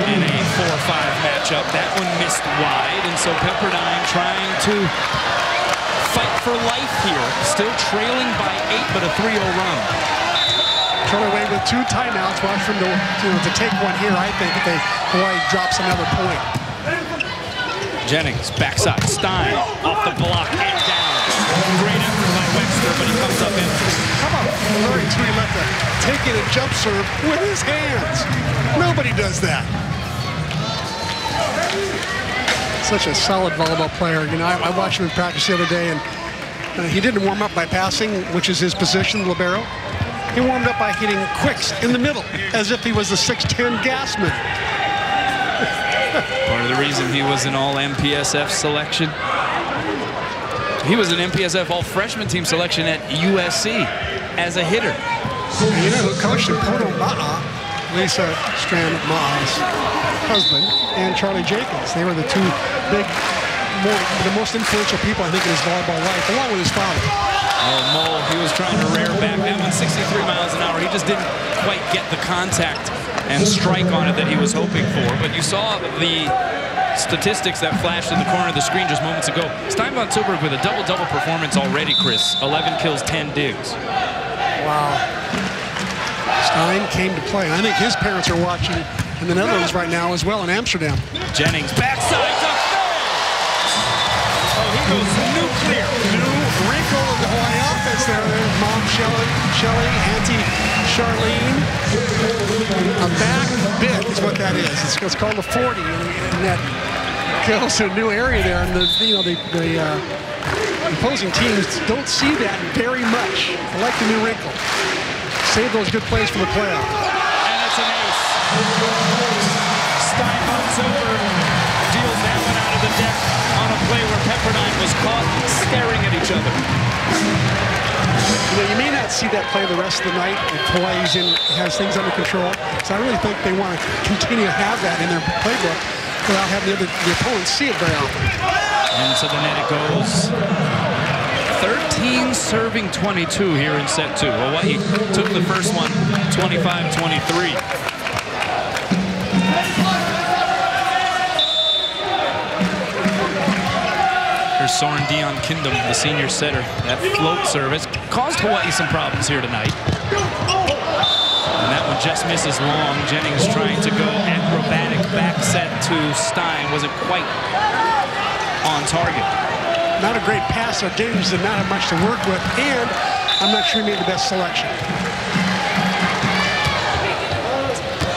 in a 4-5 matchup. That one missed wide, and so Pepperdine trying to fight for life here. Still trailing by 8, but a 3-0 run. Charlie Wade with 2 timeouts. Watch for them to take one here. I think if Hawaii drops another point. Jennings, backside, Stein, off the block and down. Great effort by Wexter, but he comes up empty. How about Murray Tuileta taking a jump serve with his hands? Nobody does that. Such a solid volleyball player. You know, I watched him in practice the other day, and he didn't warm up by passing, which is his position, libero. He warmed up by hitting quicks in the middle, as if he was a 6'10" Gassman. Part of the reason he was an all-MPSF selection. He was an MPSF all-freshman team selection at USC as a hitter. And you know who coached him? Poto Ma'a, Lisa Strand Ma'a's husband, and Charlie Jacobs. They were the 2 big, the most influential people, I think, in his volleyball life, along with his father. Oh, Mole, he was trying to rear back. That one 63 miles an hour. He just didn't quite get the contact and strike on it that he was hoping for. But you saw the statistics that flashed in the corner of the screen just moments ago. Stein Van Tilburg with a double-double performance already, Chris. 11 kills, 10 digs. Wow. Stein came to play. I think his parents are watching in the Netherlands right now as well in Amsterdam. Jennings, backside to oh, he goes nuclear. New wrinkle in the Hawaii offense there. There's Mom Shelley, Auntie Charlene. A back bit is what that is. It's called a 40, and that goes to a new area there. And the opposing teams don't see that very much. I like the new wrinkle. Save those good plays for the playoff. And it's an ace. Stein Van Tilburg deals that one out of the deck on a play where Pepperdine was caught staring at each other. You know, you may not see that play the rest of the night if Hawaii's has things under control. So I really think they want to continue to have that in their playbook without having the opponents see it very often. And so the net it goes. 13 serving 22 here in set 2. Hawaii took the first one 25-23. Here's Soren Dion Kindom, the senior setter. That float service caused Hawaii some problems here tonight. And that one just misses long. Jennings trying to go acrobatic back set to Stein. Wasn't quite on target. Not a great passer. Jennings did not have much to work with, and I'm not sure he made the best selection.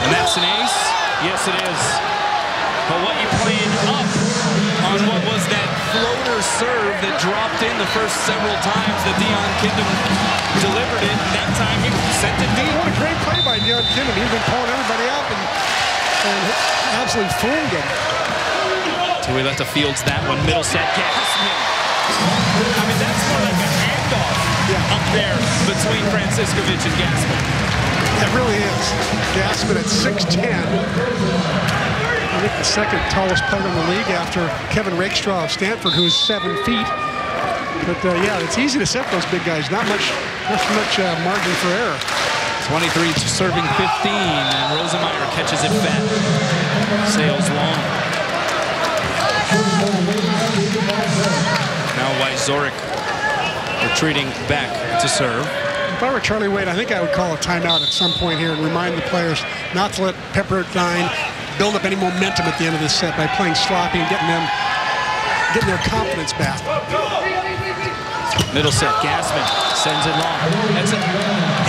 And that's an ace. Yes, it is. Hawaii playing up on what was that floater serve that dropped in the first several times that Dion Kingdom delivered it. That time he sent it deep. What a great play by Dion Kingdom. He's been pulling everybody up and absolutely fooled them. So we let the fields that one. Middle set, Gassman. I mean, that's more like a handoff up there between Franciscovich and Gassman. It really is. Gassman at 6'10". I think the second tallest player in the league after Kevin Rakestraw of Stanford, who's 7 feet. But yeah, it's easy to set those big guys. Not much margin for error. 23 to serving 15, and Rosemeyer catches it fat. Sails long. Now Wyzorek retreating back to serve. If I were Charlie Wade, I think I would call a timeout at some point here and remind the players not to let Pepperdine build up any momentum at the end of this set by playing sloppy and getting their confidence back. Middle set, Gassman sends it long. That's an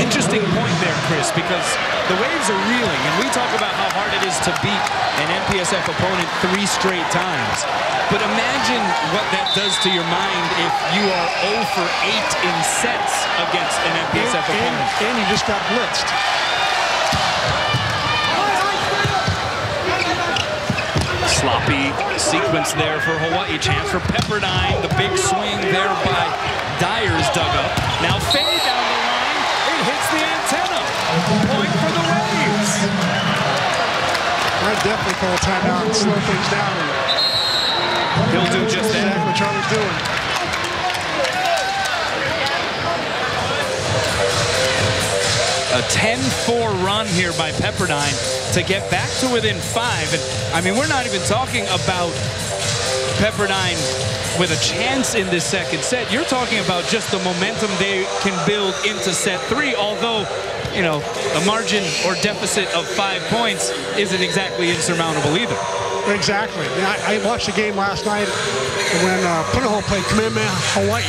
interesting point there, Chris, because the Waves are reeling, and we talk about how hard it is to beat an MPSF opponent 3 straight times. But imagine what that does to your mind if you are 0 for 8 in sets against an MPSF opponent. And you just got blitzed. Sloppy sequence there for Hawaii. Chance for Pepperdine. The big swing there by Dyer's dug up. Now fade down the line. It hits the antenna. Point for the Waves. I'd definitely call a timeout and slow things down. He'll do just that. Exactly what Charlie's doing. A 10-4 run here by Pepperdine to get back to within 5. And I mean, we're not even talking about Pepperdine with a chance in this second set. You're talking about just the momentum they can build into set 3, although, you know, a margin or deficit of 5 points isn't exactly insurmountable either. Exactly. I watched the game last night when Punahou played Kamehameha Hawaii.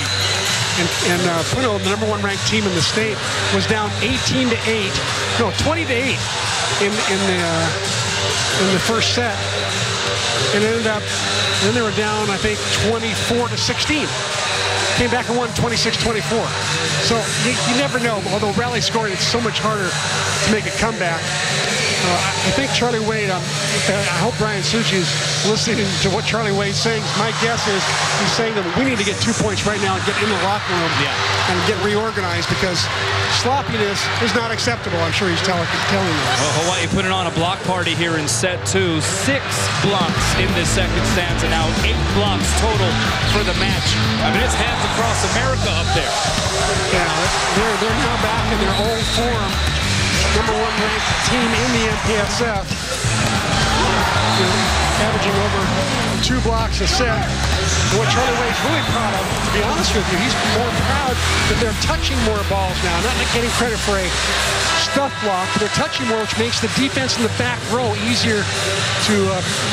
And Punahou, the #1 ranked team in the state, was down 18-8, no, 20-8 in the first set. And ended up, then they were down, I think, 24-16. Came back and won 26-24. So you never know. Although rally scoring, it's so much harder to make a comeback. I think Charlie Wade, I hope Brian Succi is listening to what Charlie Wade's saying. My guess is he's saying that we need to get 2 points right now and get in the locker room and get reorganized, because sloppiness is not acceptable. I'm sure he's telling you. Well, Hawaii putting on a block party here in set 2. 6 blocks in this second stanza now. 8 blocks total for the match. I mean, it's hands across America up there. Yeah, they're now back in their old form. #1 ranked team in the MPSF, averaging over 2 blocks a set. And what Charlie Wade's really proud of, to be honest with you, he's more proud that they're touching more balls now, not getting credit for a stuff block, but they're touching more, which makes the defense in the back row easier to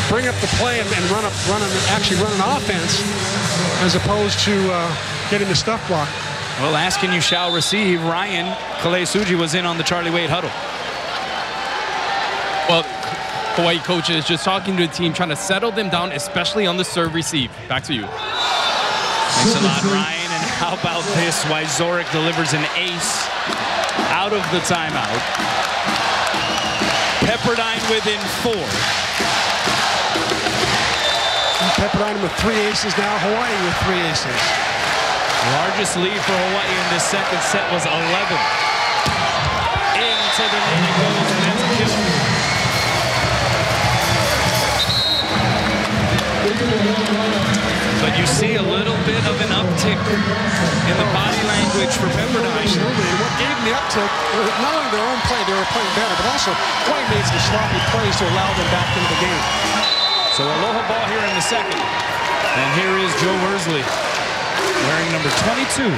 bring up the play and actually run an offense, as opposed to getting the stuff block. Well, ask and you shall receive. Ryan Kalesuji was in on the Charlie Wade huddle. Well, Hawaii coaches just talking to the team, trying to settle them down, especially on the serve receive. Back to you. Thanks a lot, Ryan. And how about this? Wyzorek delivers an ace out of the timeout. Pepperdine within 4. Pepperdine with 3 aces now. Hawaii with 3 aces. Largest lead for Hawaii in this second set was 11. Into the net it goes, and that's a kill. But you see a little bit of an uptick in the body language for Pepperdine. Absolutely. And what gave them the uptick, not only their own play, they were playing better, but also Hawaii made some sloppy plays to allow them back into the game. So aloha ball here in the second. And here is Joe Worsley, wearing number 22.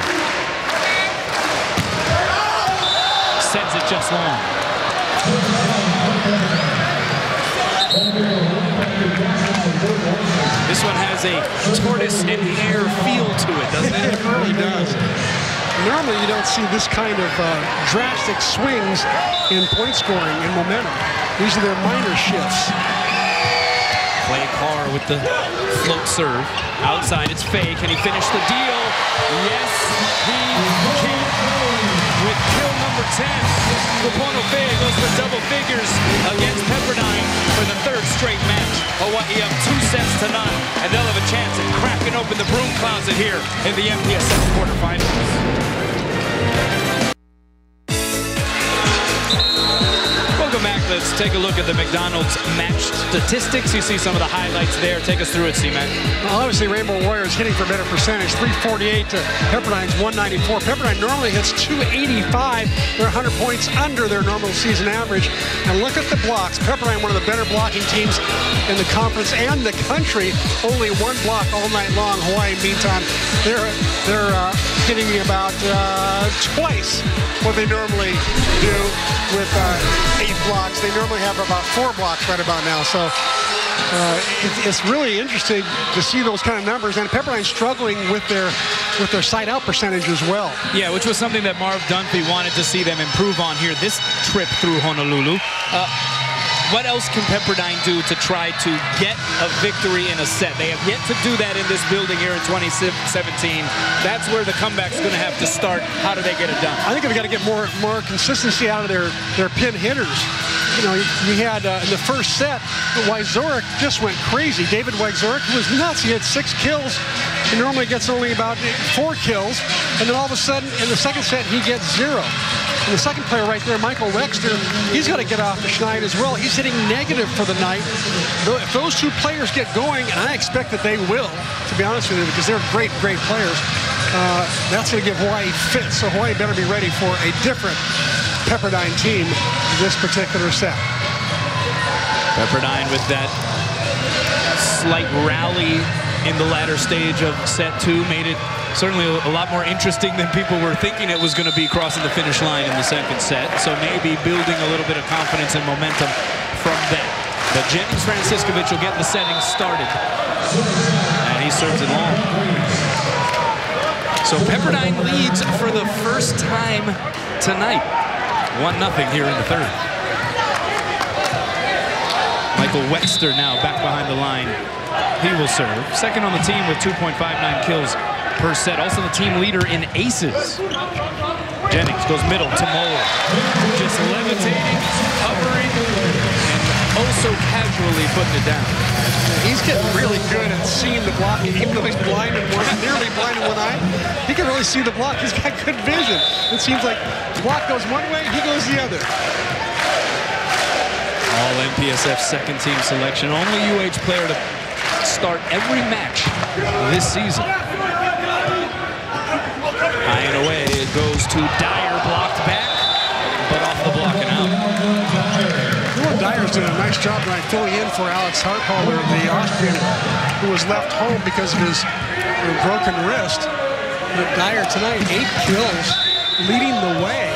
Sends it just long. This one has a tortoise and hare feel to it, doesn't it? It really does. Normally you don't see this kind of drastic swings in point scoring and momentum. These are their minor shifts. Play Carr with the float serve. Outside, it's Faye. Can he finish the deal? Yes, he can. With kill number 10, Rapono Faye goes for double figures against Pepperdine for the third straight match. Hawaii up 2 sets to none, and they'll have a chance at cracking open the broom closet here in the MPSF quarterfinals. Welcome back. Let's take a look at the McDonald's match statistics. You see some of the highlights there. Take us through it, C-Mac. Well, obviously, Rainbow Warriors hitting for better percentage. 348 to Pepperdine's 194. Pepperdine normally hits 285. They're 100 points under their normal season average. And look at the blocks. Pepperdine, one of the better blocking teams in the conference and the country. Only one block all night long. Hawaii, meantime, they're hitting about twice what they normally do with 8 blocks. They normally have about 4 blocks right about now. So it's really interesting to see those kind of numbers. And Pepperdine struggling with their side out percentage as well. Yeah, which was something that Marv Dunphy wanted to see them improve on here this trip through Honolulu. What else can Pepperdine do to try to get a victory in a set? They have yet to do that in this building here in 2017. That's where the comeback's going to have to start. How do they get it done? I think they've got to get more consistency out of their pin hitters. You know, you had in the first set, Wyzorek just went crazy. David Wyzorek was nuts. He had 6 kills. He normally gets only about 4 kills. And then all of a sudden, in the second set, he gets 0. And the second player right there, Michael Wexter, he's got to get off the schneid as well. He's hitting negative for the night. If those 2 players get going, and I expect that they will, to be honest with you, because they're great, great players, that's going to give Hawaii fits. So Hawaii better be ready for a different Pepperdine team this particular set. Pepperdine with that slight rally in the latter stage of set 2 made it certainly a lot more interesting than people were thinking it was going to be crossing the finish line in the second set. So maybe building a little bit of confidence and momentum from that. But Jennings Franciscovich will get the setting started. And he serves it long. So Pepperdine leads for the first time tonight. 1-0 here in the third. Michael Wexter now back behind the line. He will serve. Second on the team with 2.59 kills per set. Also the team leader in aces. Jennings goes middle to Moeller. Just levitating, hovering, and also casually putting it down. He's getting really good at seeing the block. Even though he's blind in nearly blind in one eye, he can really see the block. He's got good vision. It seems like the block goes one way, he goes the other. All MPSF second team selection. Only UH player to start every match this season. High and away, it goes to Dyer, blocked back, but off the block and out. Dyer's doing a nice job tonight filling in for Alex Hartholder, the Austrian, who was left home because of his broken wrist. But Dyer tonight, 8 kills, leading the way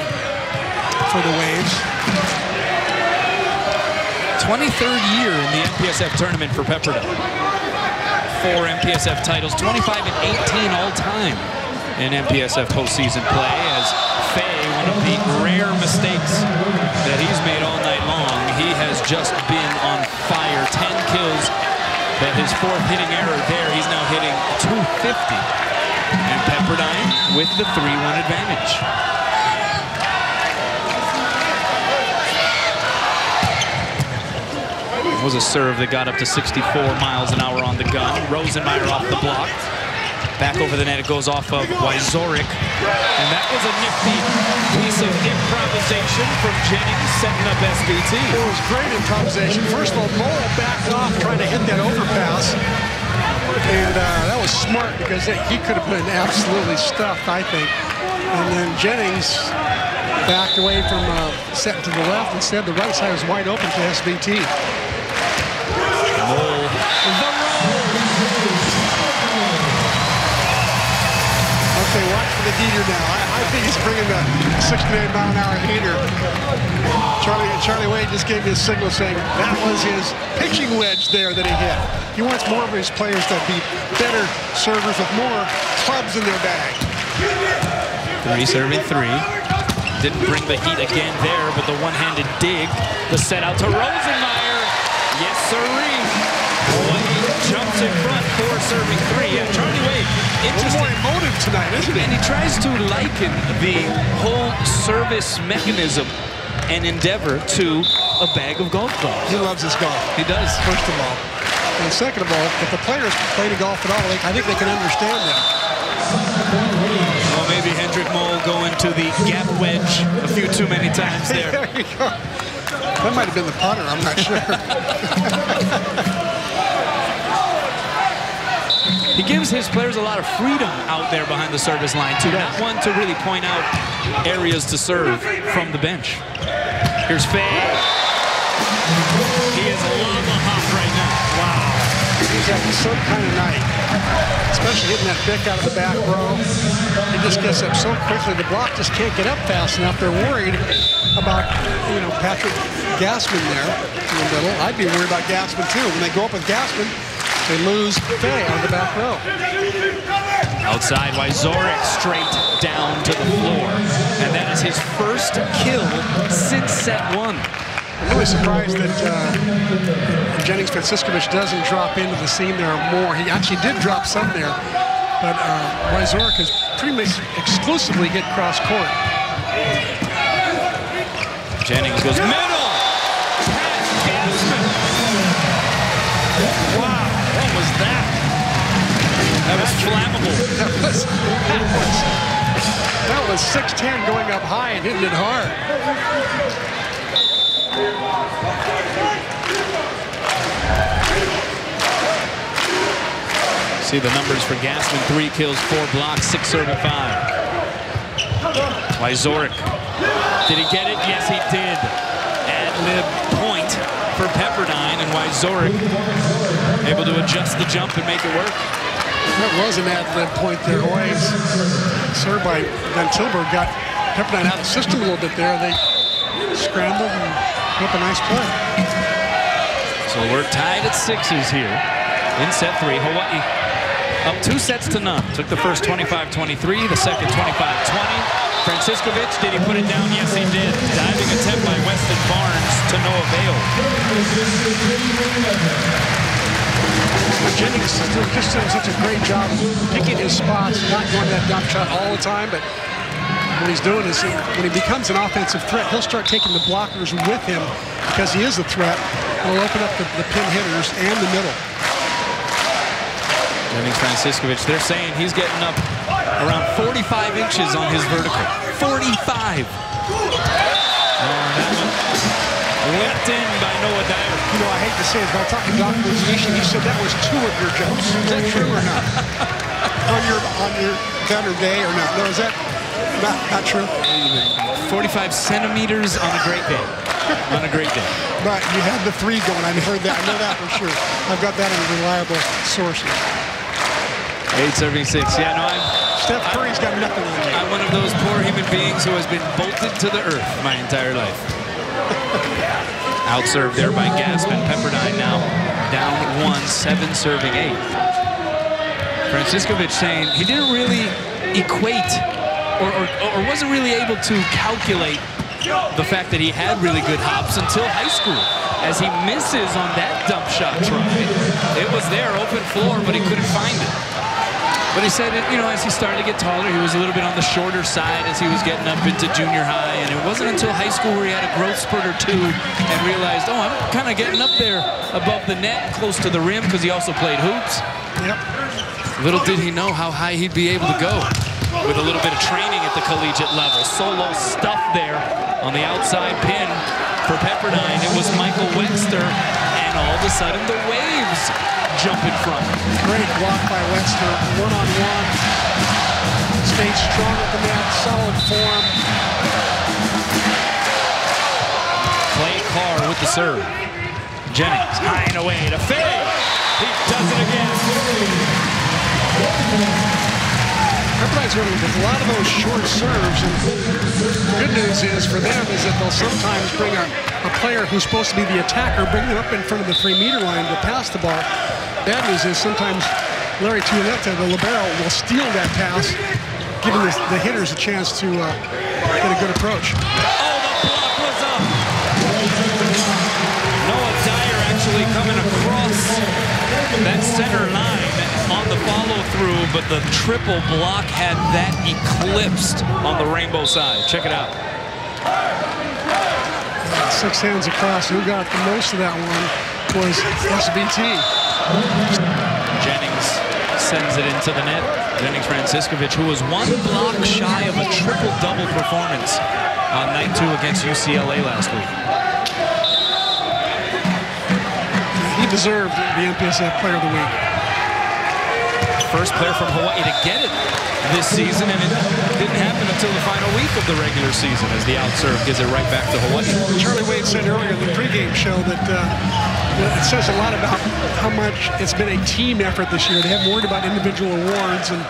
for the Waves. 23rd year in the MPSF tournament for Pepperdine. 4 MPSF titles, 25 and 18 all time in MPSF postseason play, as Faye, one of the rare mistakes that he's made all night long, he has just been on fire. 10 kills, but his 4th hitting error there, he's now hitting 250. And Pepperdine with the 3-1 advantage. It was a serve that got up to 64 miles an hour on the gun. Rosenmeyer off the block. Back over the net, it goes off of Wyzorek. And that was a nifty piece of improvisation from Jennings, setting up SBT. It was great improvisation. First of all, Moeller backed off trying to hit that overpass. And that was smart because he could have been absolutely stuffed, I think. And then Jennings backed away from set to the left. Instead, the right side was wide open to SBT. Roll. The roll. Okay, watch for the heater now. I think he's bringing the 69-mile-an-hour heater. Charlie Wade just gave me a signal saying that was his pitching wedge there that he hit. He wants more of his players to be better servers with more clubs in their bag. Three serving three. Didn't bring the heat again there, but the one-handed dig. The set out to Rosenmeyer. Yes, sirree. Hawaii jumps in front for serving three. Yeah, Charlie Wade. Interesting. More emotive tonight, isn't he? And he tries to liken the whole service mechanism and endeavor to a bag of golf balls. He loves his golf. He does. First of all. And second of all, if the players play the golf at all, I think they can understand that. Well, maybe Hendrik Moll going to the gap wedge a few too many times there. There you go. That might have been the putter, I'm not sure. He gives his players a lot of freedom out there behind the service line, too. Not one to really point out areas to serve from the bench. Here's Faye. He is a lava hop right now. Wow. He's having some kind of night, especially hitting that pick out of the back row. He just gets up so quickly. The block just can't get up fast enough. They're worried about, Patrick Gassman there in the middle. I'd be worried about Gassman, too. When they go up with Gassman, they lose Faye out of the back row. Outside, Wyzorek straight down to the floor. And that is his first kill since set one. I'm really surprised that Jennings Franciscovich doesn't drop into the seam there more. He actually did drop some there, but Wyzorek has pretty much exclusively hit cross court. Jennings goes middle. Wow, what was that? That was flammable. That was 6'10" going up high and hitting it hard. See the numbers for Gassman: 3 kills, 4 blocks, 6 serving 5. Wyzorek. Did he get it? Yes, he did. Ad-lib point for Pepperdine, and Wyzorek able to adjust the jump and make it work. That was an ad-lib point there. Always served by Van Tilburg got Pepperdine out of the system a little bit there. They scrambled and put up a nice play. So we're tied at 6s here in set 3. Hawaii up 2 sets to none. Took the first 25-23, the second 25-20. Franciscovich, did he put it down? Yes, he did. Diving attempt by Weston Barnes to no avail. Jennings is just doing such a great job picking his spots, not going to that dump shot all the time, but what he's doing is when he becomes an offensive threat, he'll start taking the blockers with him because he is a threat. He'll open up the pin hitters and the middle. Jennings Franciscovich, they're saying he's getting up around 45 inches on his vertical. 45! Whipped in by Noah Dyer. I hate to say it, but I talked to Dr. Zishi. He said that was 2 of your jumps. Is that true or not? on your better day or not? No, is that not true? 45 centimeters on a great day. On a great day. But you had the 3 going. I heard that. I know that for sure. I've got that in reliable sources. 8 serving 6. Yeah, no, Steph Curry's got nothing on me. I'm one of those poor human beings who has been bolted to the earth my entire life. Outserved there by Gassman. Pepperdine now down 1, 7 serving 8. Franciscovich saying he didn't really equate or wasn't really able to calculate the fact that he had really good hops until high school, as he misses on that dump shot try. It was there, open floor, but he couldn't find it. But he said, as he started to get taller, he was a little bit on the shorter side as he was getting up into junior high. And it wasn't until high school where he had a growth spurt or 2 and realized, oh, I'm kind of getting up there above the net, close to the rim, because he also played hoops. Yep. Little did he know how high he'd be able to go with a little bit of training at the collegiate level. Solo stuff there on the outside pin for Pepperdine. It was Michael Wexter, and all of a sudden the Waves jump in front. Great block by Wexter, one-on-one. Stayed strong at the net, solid form. Clay Carr with the serve. Jennings high and away to Faye. He does it again. Pepperdine's running with a lot of those short serves. And the good news is for them is that they'll sometimes bring a player who's supposed to be the attacker, bring them up in front of the 3-meter line to pass the ball. Bad news is sometimes Larry Tuoletta, the libero, will steal that pass, giving the hitters a chance to get a good approach. Oh, the block was up. Noah Dyer actually coming across that center line on the follow-through, but the triple block had that eclipsed on the rainbow side. Check it out. 6 hands across. Who got the most of that one was SBT. Jennings sends it into the net. Jennings Franciscovich, who was 1 block shy of a triple-double performance on night 2 against UCLA last week. He deserved the MPSF Player of the Week. First player from Hawaii to get it this season, and it didn't happen until the final week of the regular season as the outserve gives it right back to Hawaii. Charlie Wade said earlier in the pregame show that it says a lot about how much it's been a team effort this year. They haven't worried about individual awards, and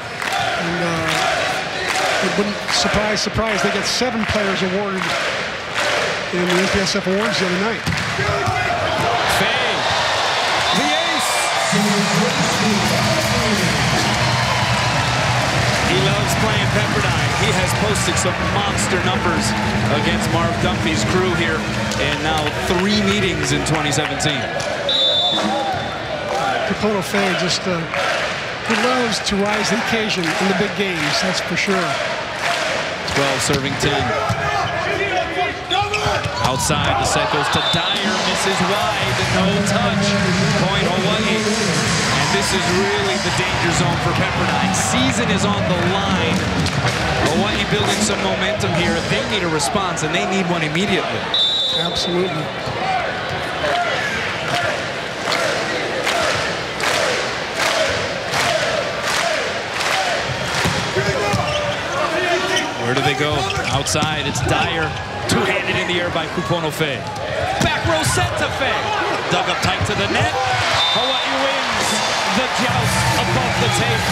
it wouldn't surprise, they got 7 players awarded in the MPSF awards the other night. Faye, the ace. He loves playing Pepperdine. He has posted some monster numbers against Marv Dunphy's crew here in now 3 meetings in 2017. Kapono Faye just he loves to rise the occasion in the big games, that's for sure. 12 serving 10. Outside, the set goes to Dyer, misses wide, no touch. Point Hawaii. And this is really the danger zone for Pepperdine. Season is on the line. Hawaii building some momentum here. They need a response, and they need one immediately. Absolutely. Where do they go? Outside, it's Dyer. Two-handed in the air by Kupono Faye. Back row set to Faye. Dug up tight to the net. Hawaii wins the joust above the tape.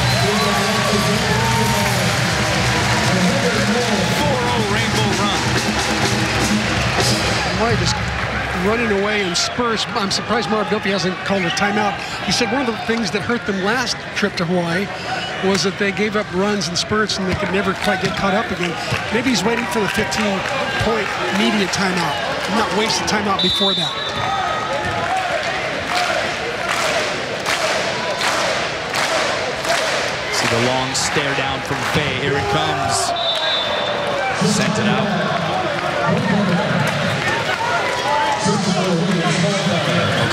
4-0 Rainbow run. Right, just running away in spurts. I'm surprised Marv Dunphy hasn't called a timeout. He said one of the things that hurt them last trip to Hawaii was that they gave up runs and spurts and they could never quite get caught up again. Maybe he's waiting for the 15-point media timeout and not waste the timeout before that. See the long stare down from Faye. Here it comes. Sent it out.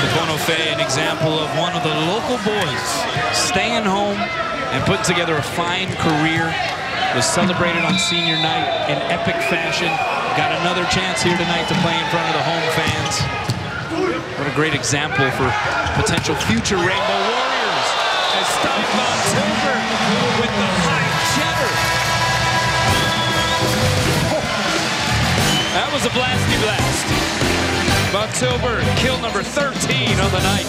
Kupono Faye, an example of one of the local boys staying home and putting together a fine career. Was celebrated on senior night in epic fashion. Got another chance here tonight to play in front of the home fans. What a great example for potential future Rainbow Warriors. As Stein Von Tilburg with the high cheddar. That was a blasty blast. Von Tilburg, kill number 13 on the night.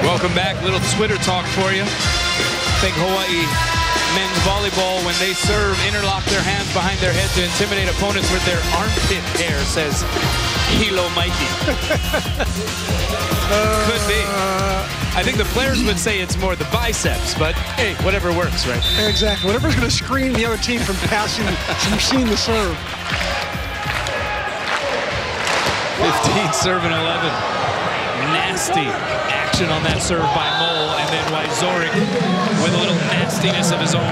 Welcome back. Little Twitter talk for you. I think Hawaii men's volleyball, when they serve, interlock their hands behind their head to intimidate opponents with their armpit hair, says Hilo Mikey. Could be. I think the players would say it's more the biceps, but hey, whatever works, right? Exactly. Whatever's going to screen the other team from passing, from seeing the serve. 15 serving 11. Nasty action on that serve by Mole, and then Wyzorik with a little nastiness of his own.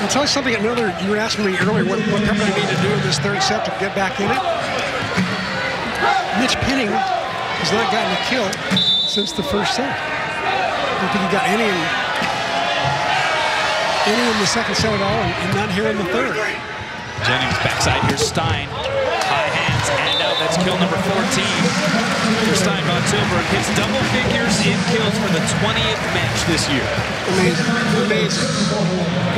I'll tell you something, you were asking me earlier what Pepperdine need to do in this third set to get back in it. Mitch Penning has not gotten a kill since the first set. I don't think he got any in the second set at all, and not here in the third. Jennings backside, here's Stein. High hands and out. That's kill number 14 for Stein Von Tilburg. Hits double figures in kills for the 20th match this year. Amazing, amazing.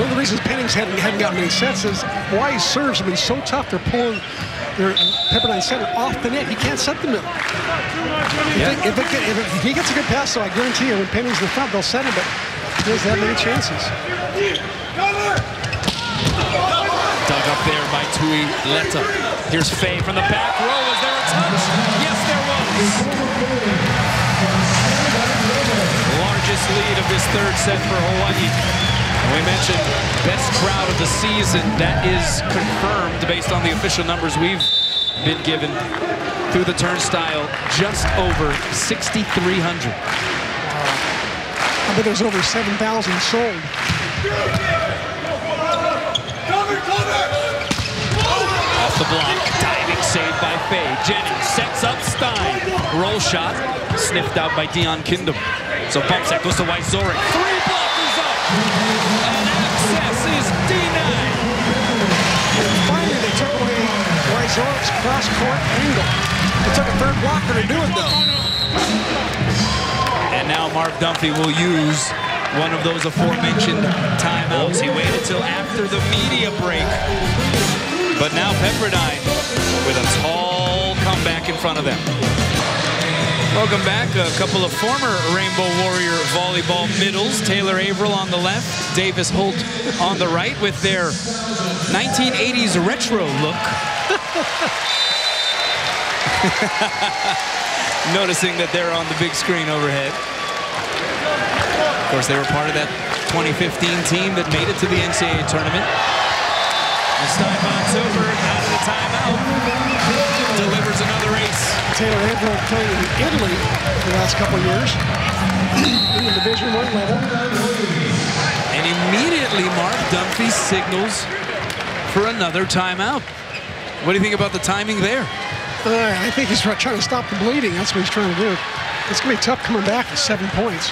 One of the reasons Pennings hadn't gotten many sets is Hawaii's serves have been so tough. They're pulling their Pepperdine center off the net. He can't set the middle. If he gets a good pass, so I guarantee you when Penny's in the front, they'll set him, but he doesn't have many chances. Dug up there by Tui Letta. Here's Faye from the back row. Was there a touch? Yes, there was. The largest lead of this third set for Hawaii. We mentioned best crowd of the season. That is confirmed based on the official numbers we've been given through the turnstile. Just over 6,300. I bet there's over 7,000 sold. Off the block, diving save by Faye. Jennings sets up Stein. Roll shot, sniffed out by Dion Kindom. So bump set goes to Wyzorek. 3 blockers up. And access is denied. Finally, they took away Wyzorek's cross-court angle. It took a third blocker to do it, though. And now Marv Dunphy will use one of those aforementioned timeouts. He waited till after the media break. But now Pepperdine with a tall comeback in front of them. Welcome back. A couple of former Rainbow Warrior volleyball middles. Taylor Averill on the left, Davis Holt on the right with their 1980s retro look. Noticing that they're on the big screen overhead. Of course, they were part of that 2015 team that made it to the NCAA tournament. And Stein von Tilburg out of the timeout delivers another ace. Taylor Averill playing in Italy the last couple of years in the Division I level. And immediately Marv Dunphy signals for another timeout. What do you think about the timing there? I think he's trying to stop the bleeding. That's what he's trying to do. It's going to be tough coming back with 7 points.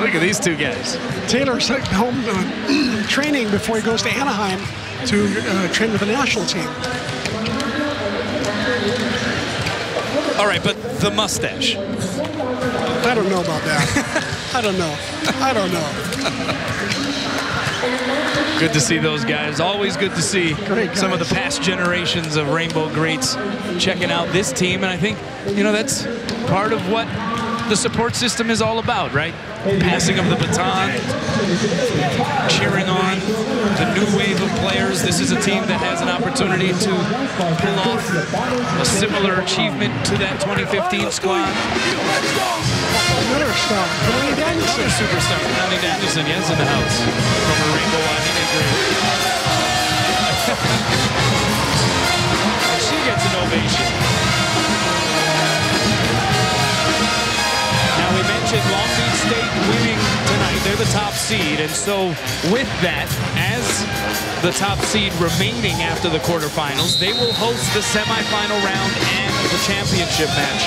Look at these two guys. Taylor's home training before he goes to Anaheim to train with the national team. All right, but the mustache. I don't know about that. I don't know. I don't know. Good to see those guys. Always good to see some of the past generations of Rainbow greats checking out this team. And I think, you know, that's part of what the support system is all about, right? Passing of the baton, cheering on the new wave of players. This is a team that has an opportunity to pull off a similar achievement to that 2015 squad. Another star, Connie Danielson. Another superstar, Connie Danielson, yes, in the house. From a Rainbow Washington group. And she gets an ovation. Now we mentioned Long Beach State winning tonight. They're the top seed, and so with that, as the top seed remaining after the quarterfinals, they will host the semifinal round and the championship match.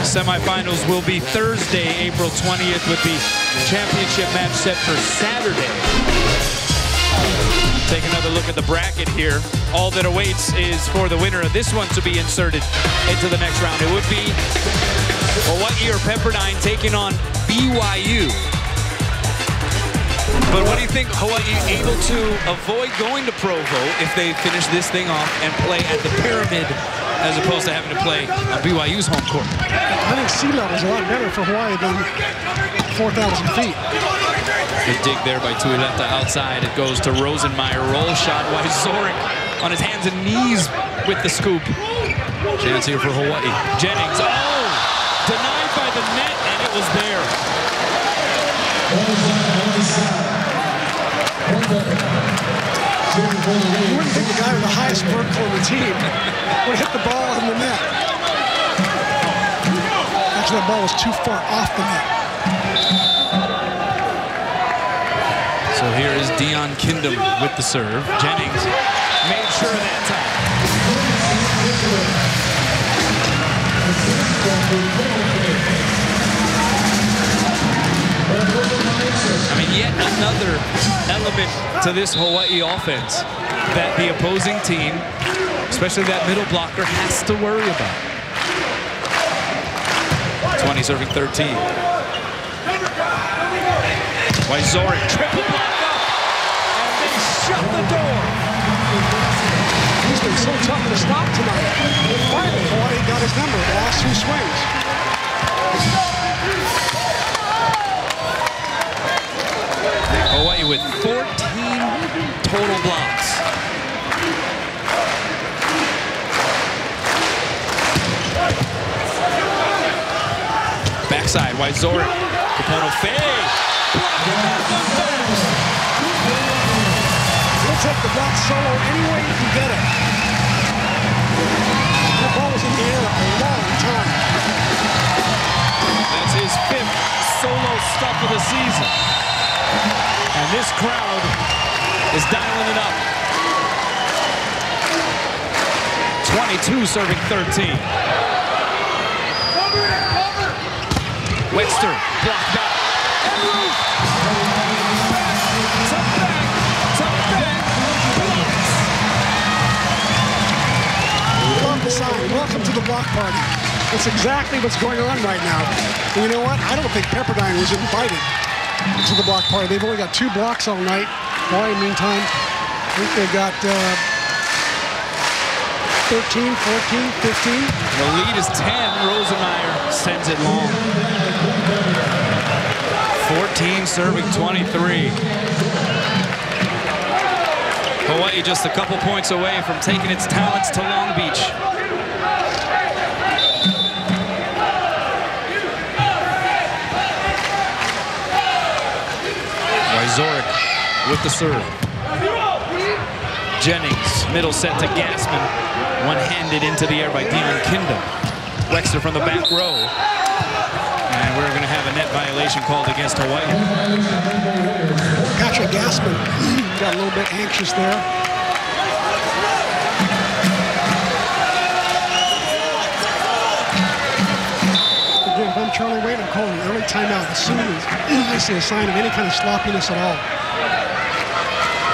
Semifinals will be Thursday, April 20th, with the championship match set for Saturday. Take another look at the bracket here. All that awaits is for the winner of this one to be inserted into the next round. It would be Hawaii or Pepperdine taking on BYU. But what do you think Hawaii able to avoid going to Provo if they finish this thing off and play at the Pyramid as opposed to having to play on BYU's home court? I think sea level is a lot better for Hawaii than 4,000 feet. Good dig there by Tuileta outside. It goes to Rosenmeyer. Roll shot. Wyzorek on his hands and knees with the scoop. Chance here for Hawaii. Jennings. Oh! Denied by the net, and it was there. You wouldn't think the guy with the highest vertical on the team would hit the ball in the net. Actually, that ball was too far off the net. So here is Dion Kindom with the serve. Jennings made sure that time. I mean, yet another element to this Hawaii offense that the opposing team, especially that middle blocker, has to worry about. 20 serving 13. Wyzorek, triple block up, and they shut the door. so tough to stop tonight. Finally, Hawaii got his number the last 2 swings. Hawaii with 14 total blocks. Backside, Wyzorek. Capono fade. He'll take the block solo any way you can get it. That ball was in the air a long time. That's his 5th solo stuff of the season. And this crowd is dialing it up. 22 serving 13. Wexter blocked back. And Roof. Back. Love the sign. Welcome to the block party. That's exactly what's going on right now. And you know what? I don't think Pepperdine was invited to the block party. They've only got 2 blocks all night. Hawaii, meantime, I think they've got 13, 14, 15. The lead is 10. Rosenmeyer sends it long. 14 serving 23. Hawaii just a couple points away from taking its talents to Long Beach. Wyzorek with the serve. Jennings, middle set to Gassman. One-handed into the air by Dion Kindle. Wexter from the back row. And we're going to have a net violation called against Hawaii. Patrick Gassman got a little bit anxious there. Again, if I'm Charlie Wade, I'm calling an early timeout as soon as I see a sign of any kind of sloppiness at all.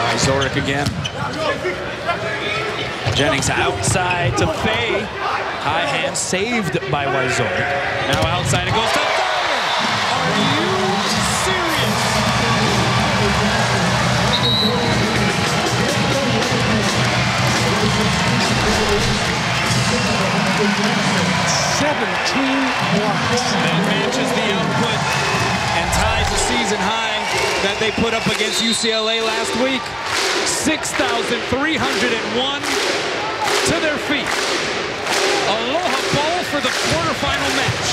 Wyzorek again. Jennings outside to Fay. High hand saved by Wyzorek. Now outside it goes to Dyer. Are you serious? 17 blocks. That matches the output and ties the season high that they put up against UCLA last week. 6,301 to their feet. Aloha Bowl for the quarterfinal match.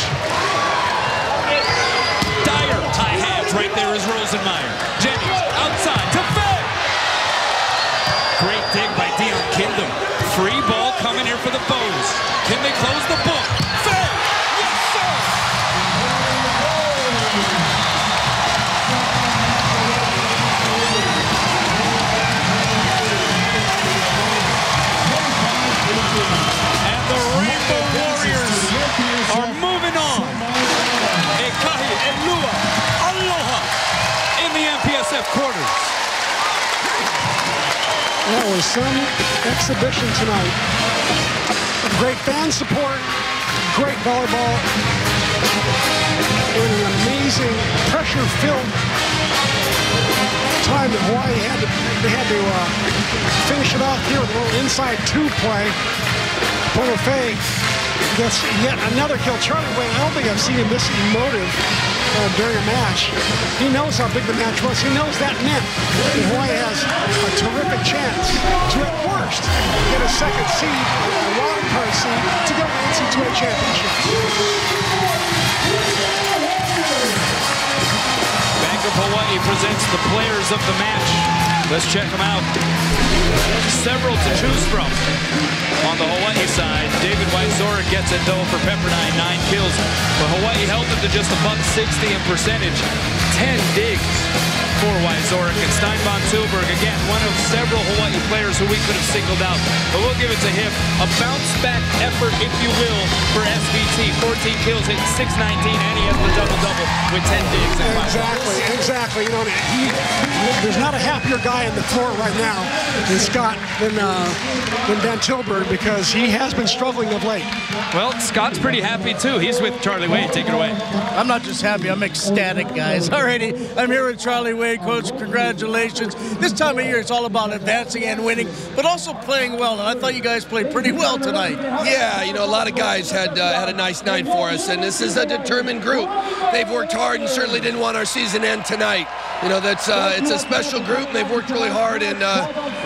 Dyer, high hands, right there is Rosenmeyer. Jennings, outside to Fay. Great dig by Dion Kindle. Free ball coming here for the Bows. Can they close the book? Fay! Yes, sir! And the Rainbow Warriors are moving on. Ekahi, Elua, Aloha in the MPSF quarters. That was some exhibition tonight. Great fan support, great volleyball, and an amazing pressure-filled time that Hawaii had to finish it off here with a little inside 2 play. Polo Fay gets yet another kill. Charlie Wayne, I don't think I've seen him this emotive during a match. He knows how big the match was. He knows that meant that Hawaii has a terrific chance to, at worst, get a second seed, a wild card seed, to go to the NCAA championship. Bank of Hawaii presents the players of the match. Let's check them out. Several to choose from. On the Hawaii side, David Wyzorek gets it though for Pepperdine, 9 kills. But Hawaii held it to just $160 in percentage. 10 digs for Wyzorek. And Stein von Tilburg, again, one of several Hawaii players who we could have singled out. But we'll give it to him. A bounce-back effort, if you will, for SVT. 14 kills, hitting .619, and he has the double-double with 10 digs. Exactly. You know, there's not a happier guy on the floor right now than Scott, than Van Tilburg. because he has been struggling of late. Well, Scott's pretty happy too. He's with Charlie Wade. Take it away. I'm not just happy, I'm ecstatic, guys. Alrighty, I'm here with Charlie Wade. Coach, congratulations. This time of year, it's all about advancing and winning, but also playing well, and I thought you guys played pretty well tonight. Yeah, you know, a lot of guys had a nice night for us, and this is a determined group. They've worked hard and certainly didn't want our season end tonight. You know, that's it's a special group, and they've worked really hard, and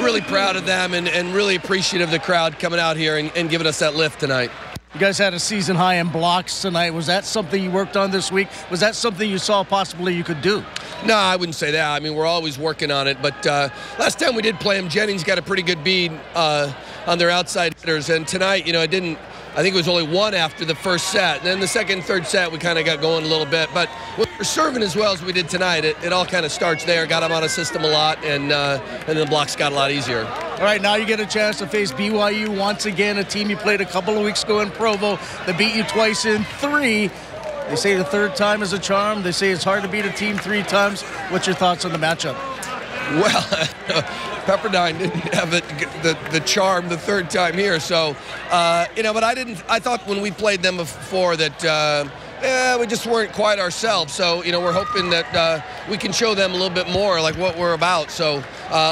really proud of them, and really appreciative of the crowd coming out here and giving us that lift tonight. You guys had a season high in blocks tonight. Was that something you worked on this week? Was that something you saw possibly you could do? No, I wouldn't say that. I mean, we're always working on it, but last time we did play them, Jennings got a pretty good bead on their outside hitters, and tonight, you know, I think it was only one after the first set. And then the second, third set, we kind of got going a little bit. But when we're serving as well as we did tonight, it all kind of starts there. Got them on a system a lot, and then the blocks got a lot easier. All right, now you get a chance to face BYU once again, a team you played a couple of weeks ago in Provo. They beat you twice in 3. They say the third time is a charm. They say it's hard to beat a team 3 times. What's your thoughts on the matchup? Well, Pepperdine didn't have the charm the third time here, so you know. But I thought when we played them before that we just weren't quite ourselves. So you know, we're hoping that we can show them a little bit more like what we're about. So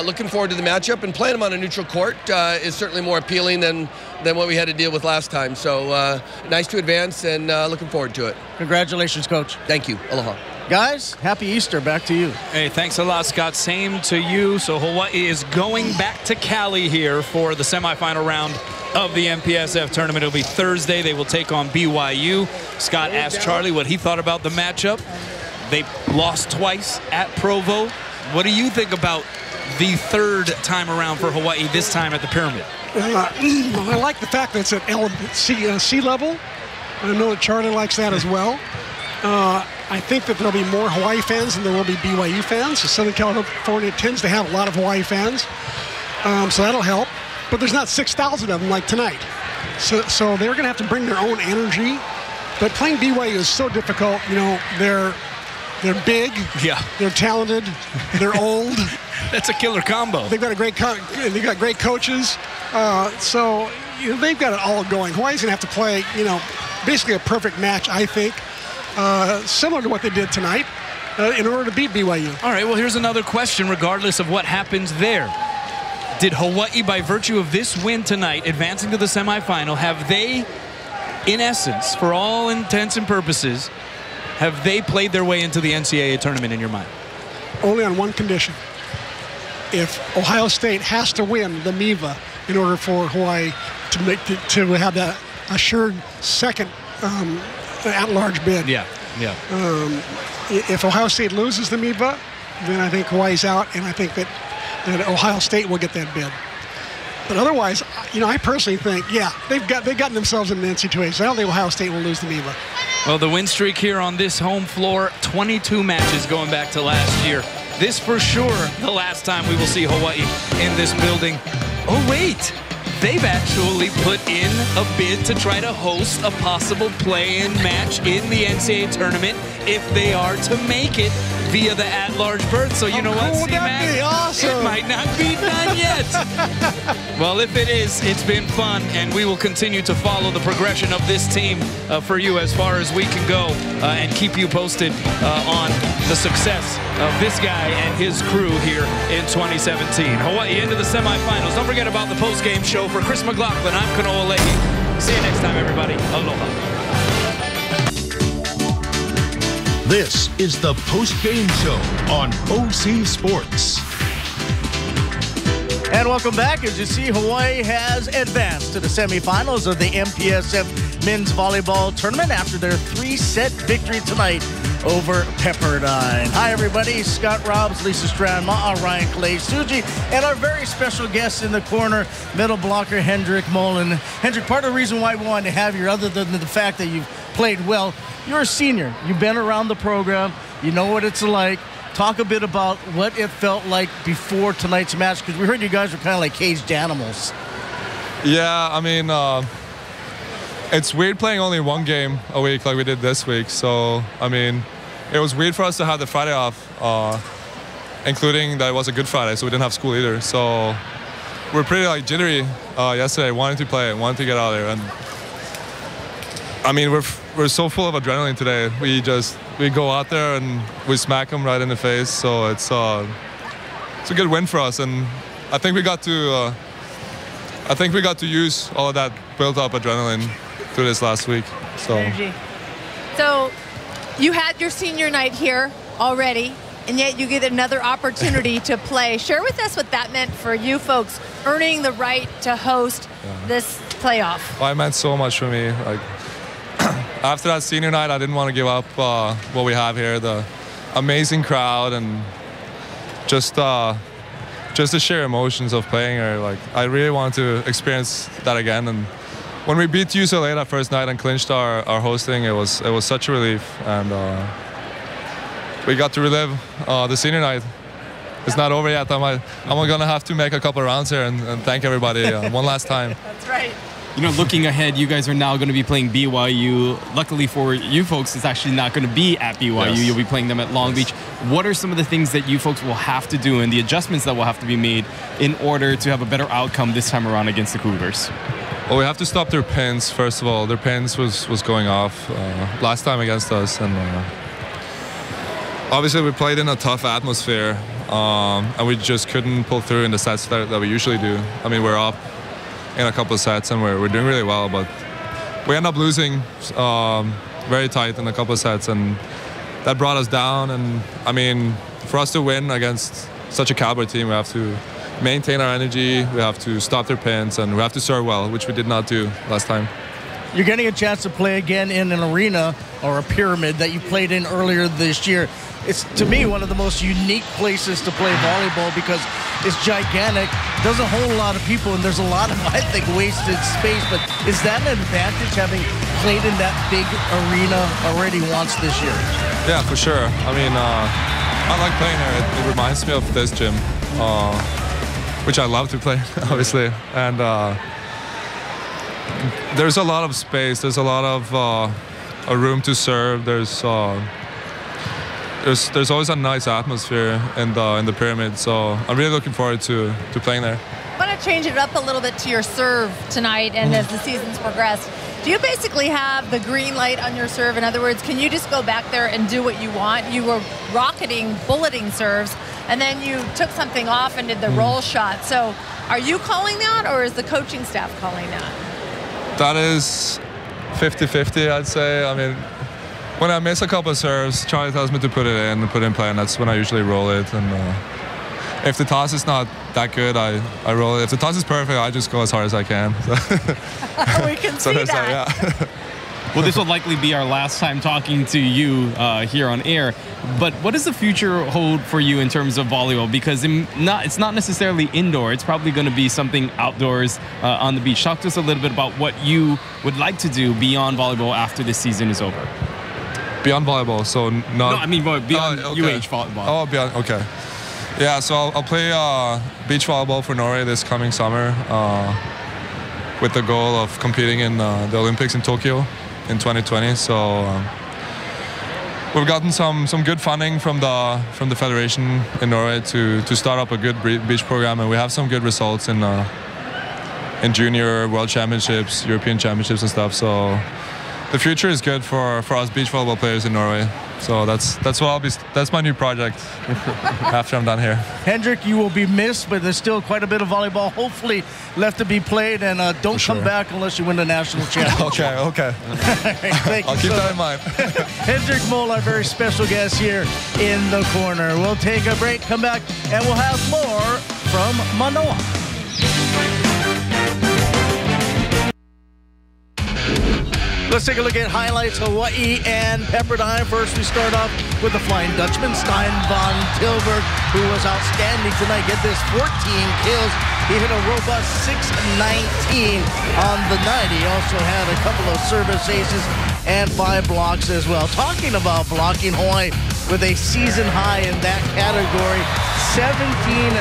looking forward to the matchup, and playing them on a neutral court is certainly more appealing than what we had to deal with last time. So nice to advance, and looking forward to it. Congratulations, Coach. Thank you. Aloha. Guys, happy Easter. Back to you. Hey, thanks a lot, Scott. Same to you. So Hawaii is going back to Cali here for the semifinal round of the MPSF tournament. It'll be Thursday. They will take on BYU. Scott asked Charlie what he thought about the matchup. They lost twice at Provo. What do you think about the third time around for Hawaii, this time at the Pyramid? I like the fact that it's at sea level. I know that Charlie likes that as well. I think that there'll be more Hawaii fans than there will be BYU fans. So Southern California tends to have a lot of Hawaii fans, so that'll help. But there's not 6,000 of them like tonight. So they're going to have to bring their own energy. But playing BYU is so difficult. You know, they're big. Yeah. They're talented. They're old. That's a killer combo. They've got they've got great coaches. So you know, they've got it all going. Hawaii's going to have to play, you know, basically a perfect match, I think. Similar to what they did tonight in order to beat BYU. All right, well, here's another question regardless of what happens there. Did Hawaii, by virtue of this win tonight, advancing to the semifinal, have they, in essence, for all intents and purposes, have they played their way into the NCAA tournament in your mind? Only on one condition. If Ohio State has to win the MIVA in order for Hawaii to have that assured second at-large bid. Yeah. If Ohio State loses the MIVA, then I think Hawaii's out, and I think that Ohio State will get that bid. But otherwise, you know, I personally think, yeah, they've gotten themselves in an NCAA, so I don't think Ohio State will lose the MIVA. Well, the win streak here on this home floor, 22 matches going back to last year. This for sure the last time we will see Hawaii in this building. Oh, wait. They've actually put in a bid to try to host a possible play-in match in the NCAA tournament if they are to make it via the at-large berth. So you know what, C-Mac? Be awesome. It might not be done yet. Well, if it is, it's been fun, and we will continue to follow the progression of this team for you as far as we can go and keep you posted on the success of this guy and his crew here in 2017. Hawaii into the semifinals. Don't forget about the post-game show. For Chris McLaughlin, I'm Kanoa Leahy. See you next time, everybody. Aloha. This is the post-game show on OC Sports. And welcome back. As you see, Hawaii has advanced to the semifinals of the MPSF Men's Volleyball Tournament after their 3-set victory tonight over Pepperdine. Hi, everybody. Scott Robbs, Lisa Strand, Ma'a Ryan, Clay Suji, and our very special guest in the corner, middle blocker, Hendrik Mullen. Hendrik, part of the reason why we wanted to have you, other than the fact that you've played well, you're a senior. You've been around the program. You know what it's like. Talk a bit about what it felt like before tonight's match, because we heard you guys were kind of like caged animals. Yeah, I mean, it's weird playing only one game a week like we did this week. So, I mean, it was weird for us to have the Friday off, including that it was a Good Friday, so we didn't have school either. So, we're pretty like jittery yesterday, wanting to play, wanting to get out there, and I mean we're so full of adrenaline today. We go out there and we smack them right in the face. So it's a good win for us, and I think we got to use all of that built-up adrenaline through this last week. So. Energy. So you had your senior night here already, and yet you get another opportunity to play. Share with us what that meant for you folks, earning the right to host this playoff. Well, it meant so much for me. Like after that senior night, I didn't want to give up what we have here, the amazing crowd, and just the sheer emotions of playing here. Like I really wanted to experience that again. And when we beat UCLA that first night and clinched our hosting, it was such a relief. And we got to relive the senior night. It's not over yet. I'm gonna have to make a couple of rounds here and thank everybody one last time. That's right. You know, looking ahead, you guys are now going to be playing BYU. Luckily for you folks, it's actually not going to be at BYU. Yes. You'll be playing them at Long Beach. What are some of the things that you folks will have to do and the adjustments that will have to be made in order to have a better outcome this time around against the Cougars? Well, we have to stop their pins, first of all. Their pins was going off last time against us. And obviously we played in a tough atmosphere, and we just couldn't pull through in the sets that we usually do. I mean, we're up in a couple of sets and we're doing really well, but we end up losing very tight in a couple of sets, and that brought us down. And I mean, for us to win against such a caliber team, we have to maintain our energy, we have to stop their pins, and we have to serve well, which we did not do last time. You're getting a chance to play again in an arena or a pyramid that you played in earlier this year. It's, to me, one of the most unique places to play volleyball because it's gigantic, doesn't hold a lot of people, and there's a lot of, I think, wasted space. But is that an advantage, having played in that big arena already once this year? Yeah, for sure. I mean, I like playing here. It reminds me of this gym, which I love to play, obviously. And there's a lot of space. There's a lot of a room to serve. There's always a nice atmosphere in the pyramid. So I'm really looking forward to playing there. I want to change it up a little bit to your serve tonight, and as the season's progressed, do you basically have the green light on your serve? In other words, can you just go back there and do what you want? You were rocketing, bulleting serves, and then you took something off and did the roll shot. So are you calling that, or is the coaching staff calling that? That is 50-50, I'd say. I mean, when I miss a couple of serves, Charlie tells me to put it in and put it in play, and that's when I usually roll it. And if the toss is not that good, I roll it. If the toss is perfect, I just go as hard as I can. We can see that. Yeah. Well, this will likely be our last time talking to you here on air. But what does the future hold for you in terms of volleyball? Because it's not necessarily indoor. It's probably going to be something outdoors on the beach. Talk to us a little bit about what you would like to do beyond volleyball after this season is over. Beyond volleyball, so not... No, I mean beyond okay. UH volleyball. Oh, beyond, okay. Yeah, so I'll play beach volleyball for Norway this coming summer with the goal of competing in the Olympics in Tokyo in 2020. So we've gotten some good funding from the federation in Norway to start up a good beach program, and we have some good results in junior world championships, European championships and stuff. So the future is good for us beach volleyball players in Norway. So that's my new project after I'm done here. Hendrik, you will be missed, but there's still quite a bit of volleyball hopefully left to be played, and don't come back unless you win the national championship. Okay. Thank you. I'll keep that in mind. Hendrik Moll, our very special guest here in the corner. We'll take a break, come back, and we'll have more from Manoa. Let's take a look at highlights, Hawaii and Pepperdine. First, we start off with the Flying Dutchman, Stein van Tilburg, who was outstanding tonight. Get this, 14 kills. He hit a robust 619 on the night. He also had a couple of service aces and 5 blocks as well. Talking about blocking, Hawaii with a season high in that category, 17.5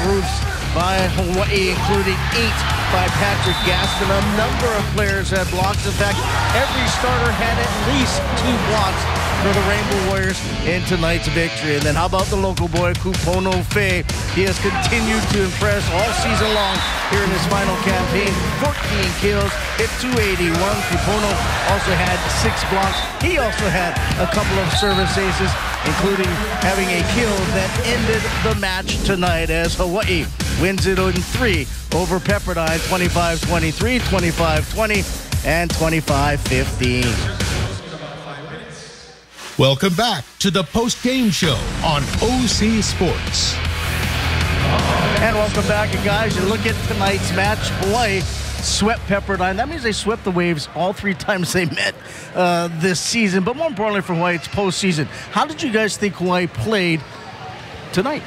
roofs by Hawaii, including 8 by Patrick Gaston. A number of players had blocks. In fact, every starter had at least 2 blocks for the Rainbow Warriors in tonight's victory. And then how about the local boy, Kupono Faye? He has continued to impress all season long here in his final campaign. 14 kills, hit 281. Kupono also had 6 blocks. He also had a couple of service aces, including having a kill that ended the match tonight as Hawaii wins it in 3 over Pepperdine, 25-23, 25-20, and 25-15. Welcome back to the post-game show on OC Sports. And welcome back, and guys, you look at tonight's match. Hawaii swept Pepperdine. That means they swept the Waves all 3 times they met this season. But more importantly for Hawaii, it's postseason. How did you guys think Hawaii played tonight?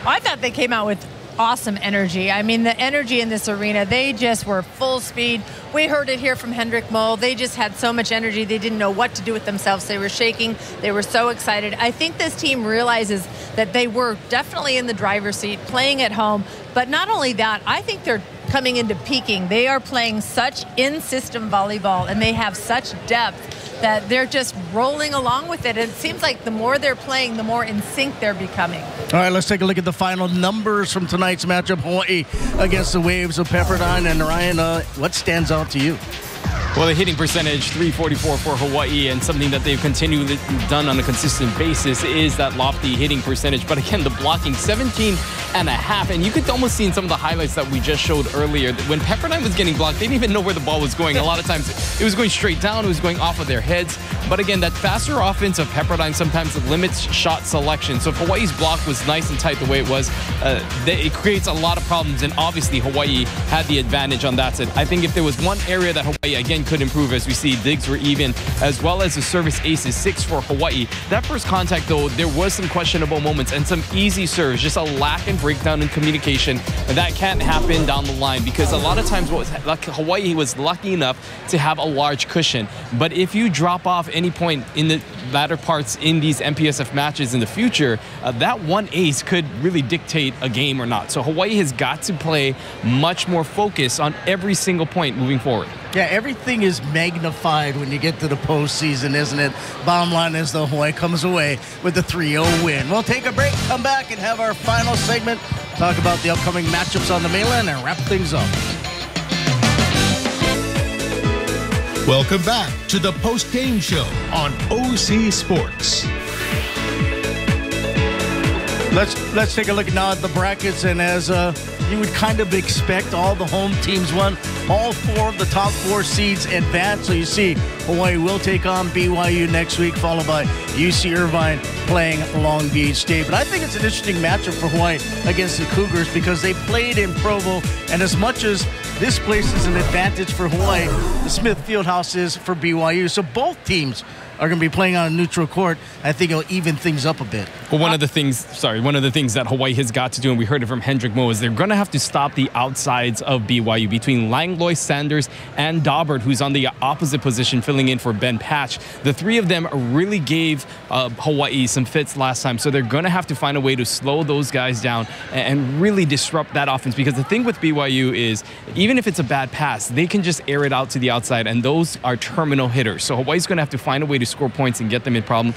I thought they came out with awesome energy. I mean, the energy in this arena, they just were full speed. We heard it here from Hendrik Moe. They just had so much energy. They didn't know what to do with themselves. They were shaking. They were so excited. I think this team realizes that they were definitely in the driver's seat, playing at home. But not only that, I think they're coming into peaking. They are playing such in-system volleyball, and they have such depth that they're just rolling along with it. And it seems like the more they're playing, the more in sync they're becoming. All right, let's take a look at the final numbers from tonight's matchup. Hawaii against the Waves of Pepperdine. And Ryan, what stands out to you? Well, the hitting percentage, 344 for Hawaii, and something that they've continually done on a consistent basis is that lofty hitting percentage. But again, the blocking, 17.5. And you could almost see in some of the highlights that we just showed earlier that when Pepperdine was getting blocked, they didn't even know where the ball was going. A lot of times it was going straight down, it was going off of their heads. But again, that faster offense of Pepperdine sometimes limits shot selection. So if Hawaii's block was nice and tight the way it was, it creates a lot of problems. And obviously, Hawaii had the advantage on that side. I think if there was one area that Hawaii, again, could improve, as we see digs were even, as well as the service aces, 6 for Hawaii. That first contact, though, there was some questionable moments and some easy serves, just a lack and breakdown in communication. And that can't happen down the line because a lot of times Hawaii was lucky enough to have a large cushion. But if you drop off any point in the latter parts in these MPSF matches in the future, that one ace could really dictate a game or not. So Hawaii has got to play much more focus on every single point moving forward. Yeah, everything is magnified when you get to the postseason, isn't it? Bottom line is the Hawaii comes away with a 3-0 win. We'll take a break, come back, and have our final segment. Talk about the upcoming matchups on the mainland and wrap things up. Welcome back to the post-game show on OC Sports. Let's take a look now at the brackets, and as you would kind of expect, all the home teams won. All 4 of the top 4 seeds advance. So you see Hawaii will take on BYU next week, followed by UC Irvine playing Long Beach State. But I think it's an interesting matchup for Hawaii against the Cougars because they played in Provo, and as much as this place is an advantage for Hawaii, the Smith Fieldhouse is for BYU. So both teams are going to be playing on a neutral court. I think it'll even things up a bit. Well, one of the things that Hawaii has got to do, and we heard it from Hendrik Moe, is they're going to have to stop the outsides of BYU between Langlois, Sanders, and Daubert, who's on the opposite position, filling in for Ben Patch. The 3 of them really gave Hawaii some fits last time, so they're going to have to find a way to slow those guys down and really disrupt that offense, because the thing with BYU is, even if it's a bad pass, they can just air it out to the outside, and those are terminal hitters. So Hawaii's going to have to find a way to score points and get them in problem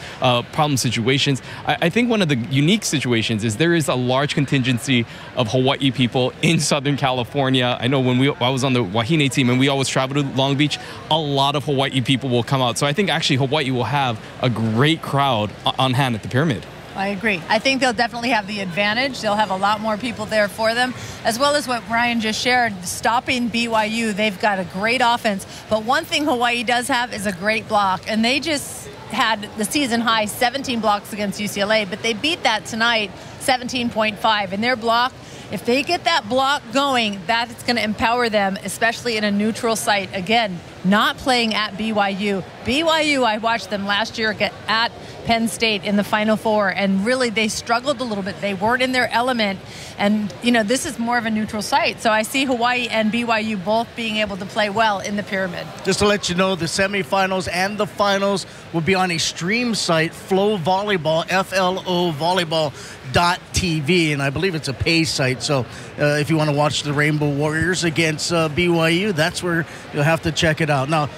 situations. I think one of the unique situations is there is a large contingency of Hawaii people in Southern California. I know when I was on the Wahine team and we always traveled to Long Beach, a lot of Hawaii people will come out. So I think actually Hawaii will have a great crowd on hand at the Pyramid. I agree. I think they'll definitely have the advantage. They'll have a lot more people there for them, as well as what Ryan just shared, stopping BYU. They've got a great offense, but one thing Hawaii does have is a great block, and they just had the season high 17 blocks against UCLA, but they beat that tonight 17.5, and their block, if they get that block going, that's going to empower them, especially in a neutral site. Again, not playing at BYU. BYU, I watched them last year get at Penn State in the Final Four, and really they struggled a little bit. They weren't in their element, and this is more of a neutral site. So I see Hawaii and BYU both being able to play well in the Pyramid. Just to let you know, the semifinals and the finals will be on a stream site, Flow Volleyball, FLO Volleyball.tv, and I believe it's a pay site. So if you want to watch the Rainbow Warriors against BYU, that's where you'll have to check it out. Now,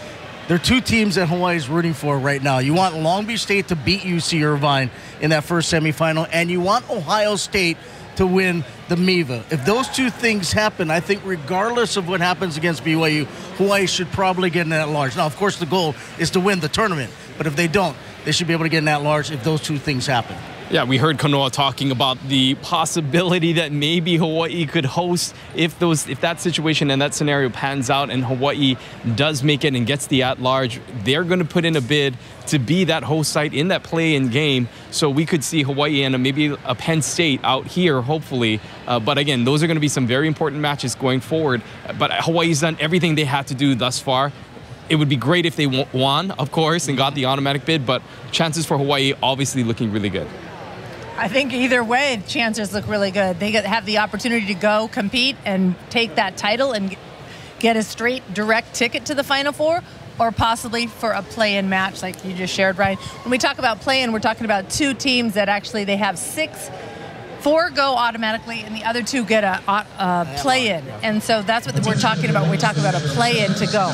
There are two teams that Hawaii is rooting for right now. You want Long Beach State to beat UC Irvine in that first semifinal, and you want Ohio State to win the MIVA. If those two things happen, I think regardless of what happens against BYU, Hawaii should probably get in at-large. Now, of course, the goal is to win the tournament, but if they don't, they should be able to get in at-large if those two things happen. Yeah, we heard Kanoa talking about the possibility that maybe Hawaii could host if that situation and that scenario pans out and Hawaii does make it and gets the at-large. They're going to put in a bid to be that host site in that play-in game. So we could see Hawaii and maybe a Penn State out here, hopefully. But again, those are going to be some very important matches going forward. But Hawaii's done everything they had to do thus far. It would be great if they won, of course, and got the automatic bid. But chances for Hawaii obviously looking really good. I think either way, chances look really good. They have the opportunity to go compete and take that title and get a straight direct ticket to the Final Four, or possibly for a play-in match like you just shared, Ryan. When we talk about play-in, we're talking about two teams that actually they have 4 go automatically, and the other 2 get a play-in. And so that's what we're talking about when we talk about a play-in to go.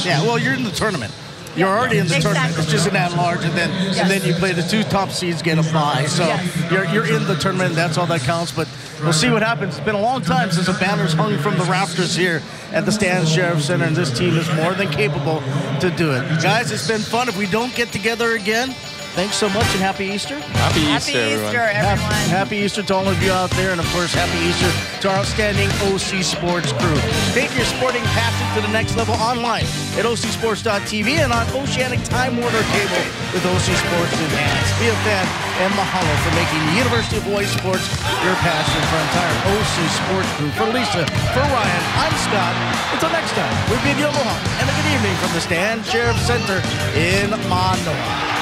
Yeah, well, you're in the tournament. You're already in the tournament. It's just an at-large, and then you play the 2 top seeds get a bye. So you're in the tournament. That's all that counts. But we'll see what happens. It's been a long time since a banner's hung from the rafters here at the Stan Sheriff Center, and this team is more than capable to do it. Guys, it's been fun. If we don't get together again, thanks so much, and happy Easter. Happy Easter, everyone. Happy Easter to all of you out there, and of course, happy Easter to our outstanding OC Sports crew. Take your sporting passion to the next level online at OCSports.tv and on Oceanic Time Warner Cable with OC Sports Enhanced. Be a fan, and mahalo for making the University of Hawaii sports your passion. For our entire OC Sports crew, for Lisa, for Ryan, I'm Scott. Until next time, we bid you aloha and a good evening from the Stan Sheriff Center in Manoa.